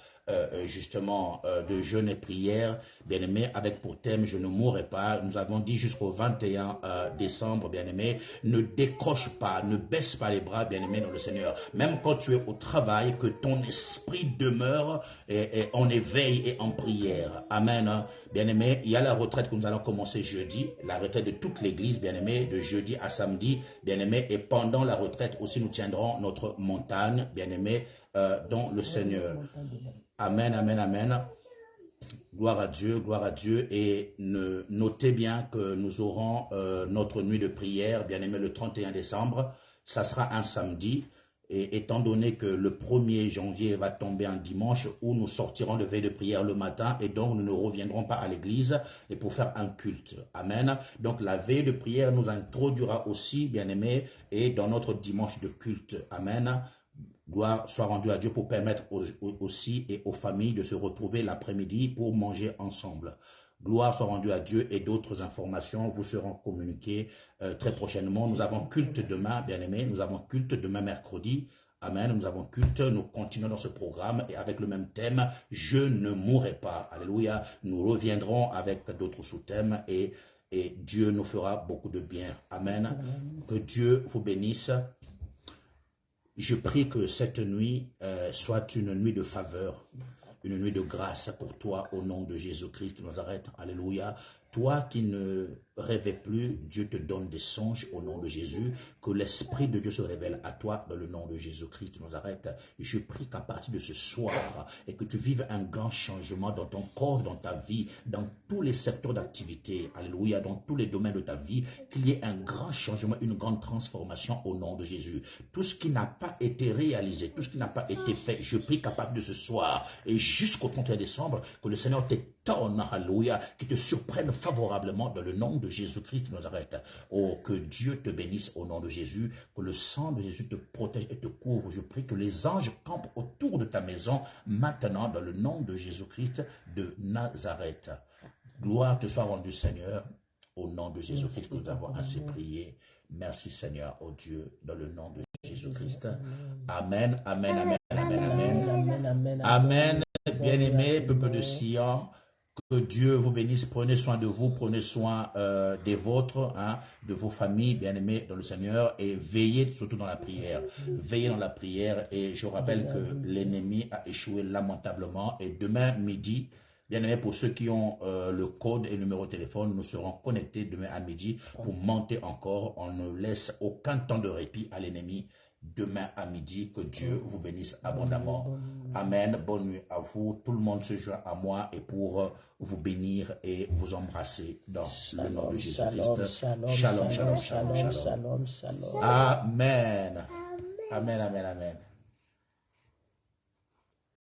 Speaker 2: justement, de jeûne et prière, bien aimé, avec pour thème, je ne mourrai pas. Nous avons dit jusqu'au 21 décembre, bien aimé, ne décroche pas, ne baisse pas les bras, bien aimé dans le Seigneur. Même quand tu es au travail, que ton esprit demeure en éveil et en prière. Amen. Bien aimé, il y a la retraite que nous allons commencer jeudi, la retraite de toute l'église, bien aimé, de jeudi à samedi, bien aimé, et pendant la retraite aussi nous tiendrons notre montagne, bien aimé, dans le Seigneur. Amen, amen, amen. Gloire à Dieu, et notez bien que nous aurons notre nuit de prière, bien aimé, le 31 décembre, ça sera un samedi, et étant donné que le 1er janvier va tomber un dimanche où nous sortirons de veille de prière le matin, et donc nous ne reviendrons pas à l'église et pour faire un culte. Amen. Donc la veille de prière nous introduira aussi, bien aimé, et dans notre dimanche de culte. Amen. Gloire soit rendue à Dieu pour permettre aussi et aux familles de se retrouver l'après-midi pour manger ensemble. Gloire soit rendue à Dieu, et d'autres informations vous seront communiquées très prochainement. Nous avons culte demain, bien aimé. Nous avons culte demain mercredi. Amen. Nous avons culte. Nous continuons dans ce programme et avec le même thème, je ne mourrai pas. Alléluia. Nous reviendrons avec d'autres sous-thèmes et Dieu nous fera beaucoup de bien. Amen. Que Dieu vous bénisse. Je prie que cette nuit soit une nuit de faveur, une nuit de grâce pour toi au nom de Jésus-Christ de Nazareth. Alléluia. Toi qui ne rêvais plus, Dieu te donne des songes au nom de Jésus. Que l'Esprit de Dieu se révèle à toi dans le nom de Jésus-Christ de Nazareth. Je prie qu'à partir de ce soir, et que tu vives un grand changement dans ton corps, dans ta vie, dans tous les secteurs d'activité. Alléluia, dans tous les domaines de ta vie, qu'il y ait un grand changement, une grande transformation au nom de Jésus. Tout ce qui n'a pas été réalisé, tout ce qui n'a pas été fait, je prie qu'à partir de ce soir et jusqu'au 31 décembre, que le Seigneur t'étonne, alléluia, qui te surprenne favorablement dans le nom de Jésus-Christ de Nazareth. Oh, que Dieu te bénisse au nom de Jésus, que le sang de Jésus te protège et te couvre. Je prie que les anges campent autour de ta maison maintenant dans le nom de Jésus-Christ de Nazareth. Gloire te soit rendue, Seigneur, au nom de Jésus-Christ que nous avons ainsi prié. Merci, Seigneur, oh Dieu, dans le nom de Jésus-Christ. Amen, amen, amen, amen, amen. Amen, bien-aimés, peuple de Sion. Que Dieu vous bénisse, prenez soin de vous, prenez soin des vôtres, hein, de vos familles, bien-aimés dans le Seigneur, et veillez surtout dans la prière. Veillez dans la prière, et je rappelle que l'ennemi a échoué lamentablement, et demain midi, Bien aimé, pour ceux qui ont le code et le numéro de téléphone, nous serons connectés demain à midi pour monter encore. On ne laisse aucun temps de répit à l'ennemi. Demain à midi, que Dieu vous bénisse abondamment. Amen. Bonne nuit à vous. Tout le monde se joint à moi et pour vous bénir et vous embrasser dans le nom de Jésus-Christ. Shalom, shalom, shalom, shalom. Amen. Amen, amen, amen.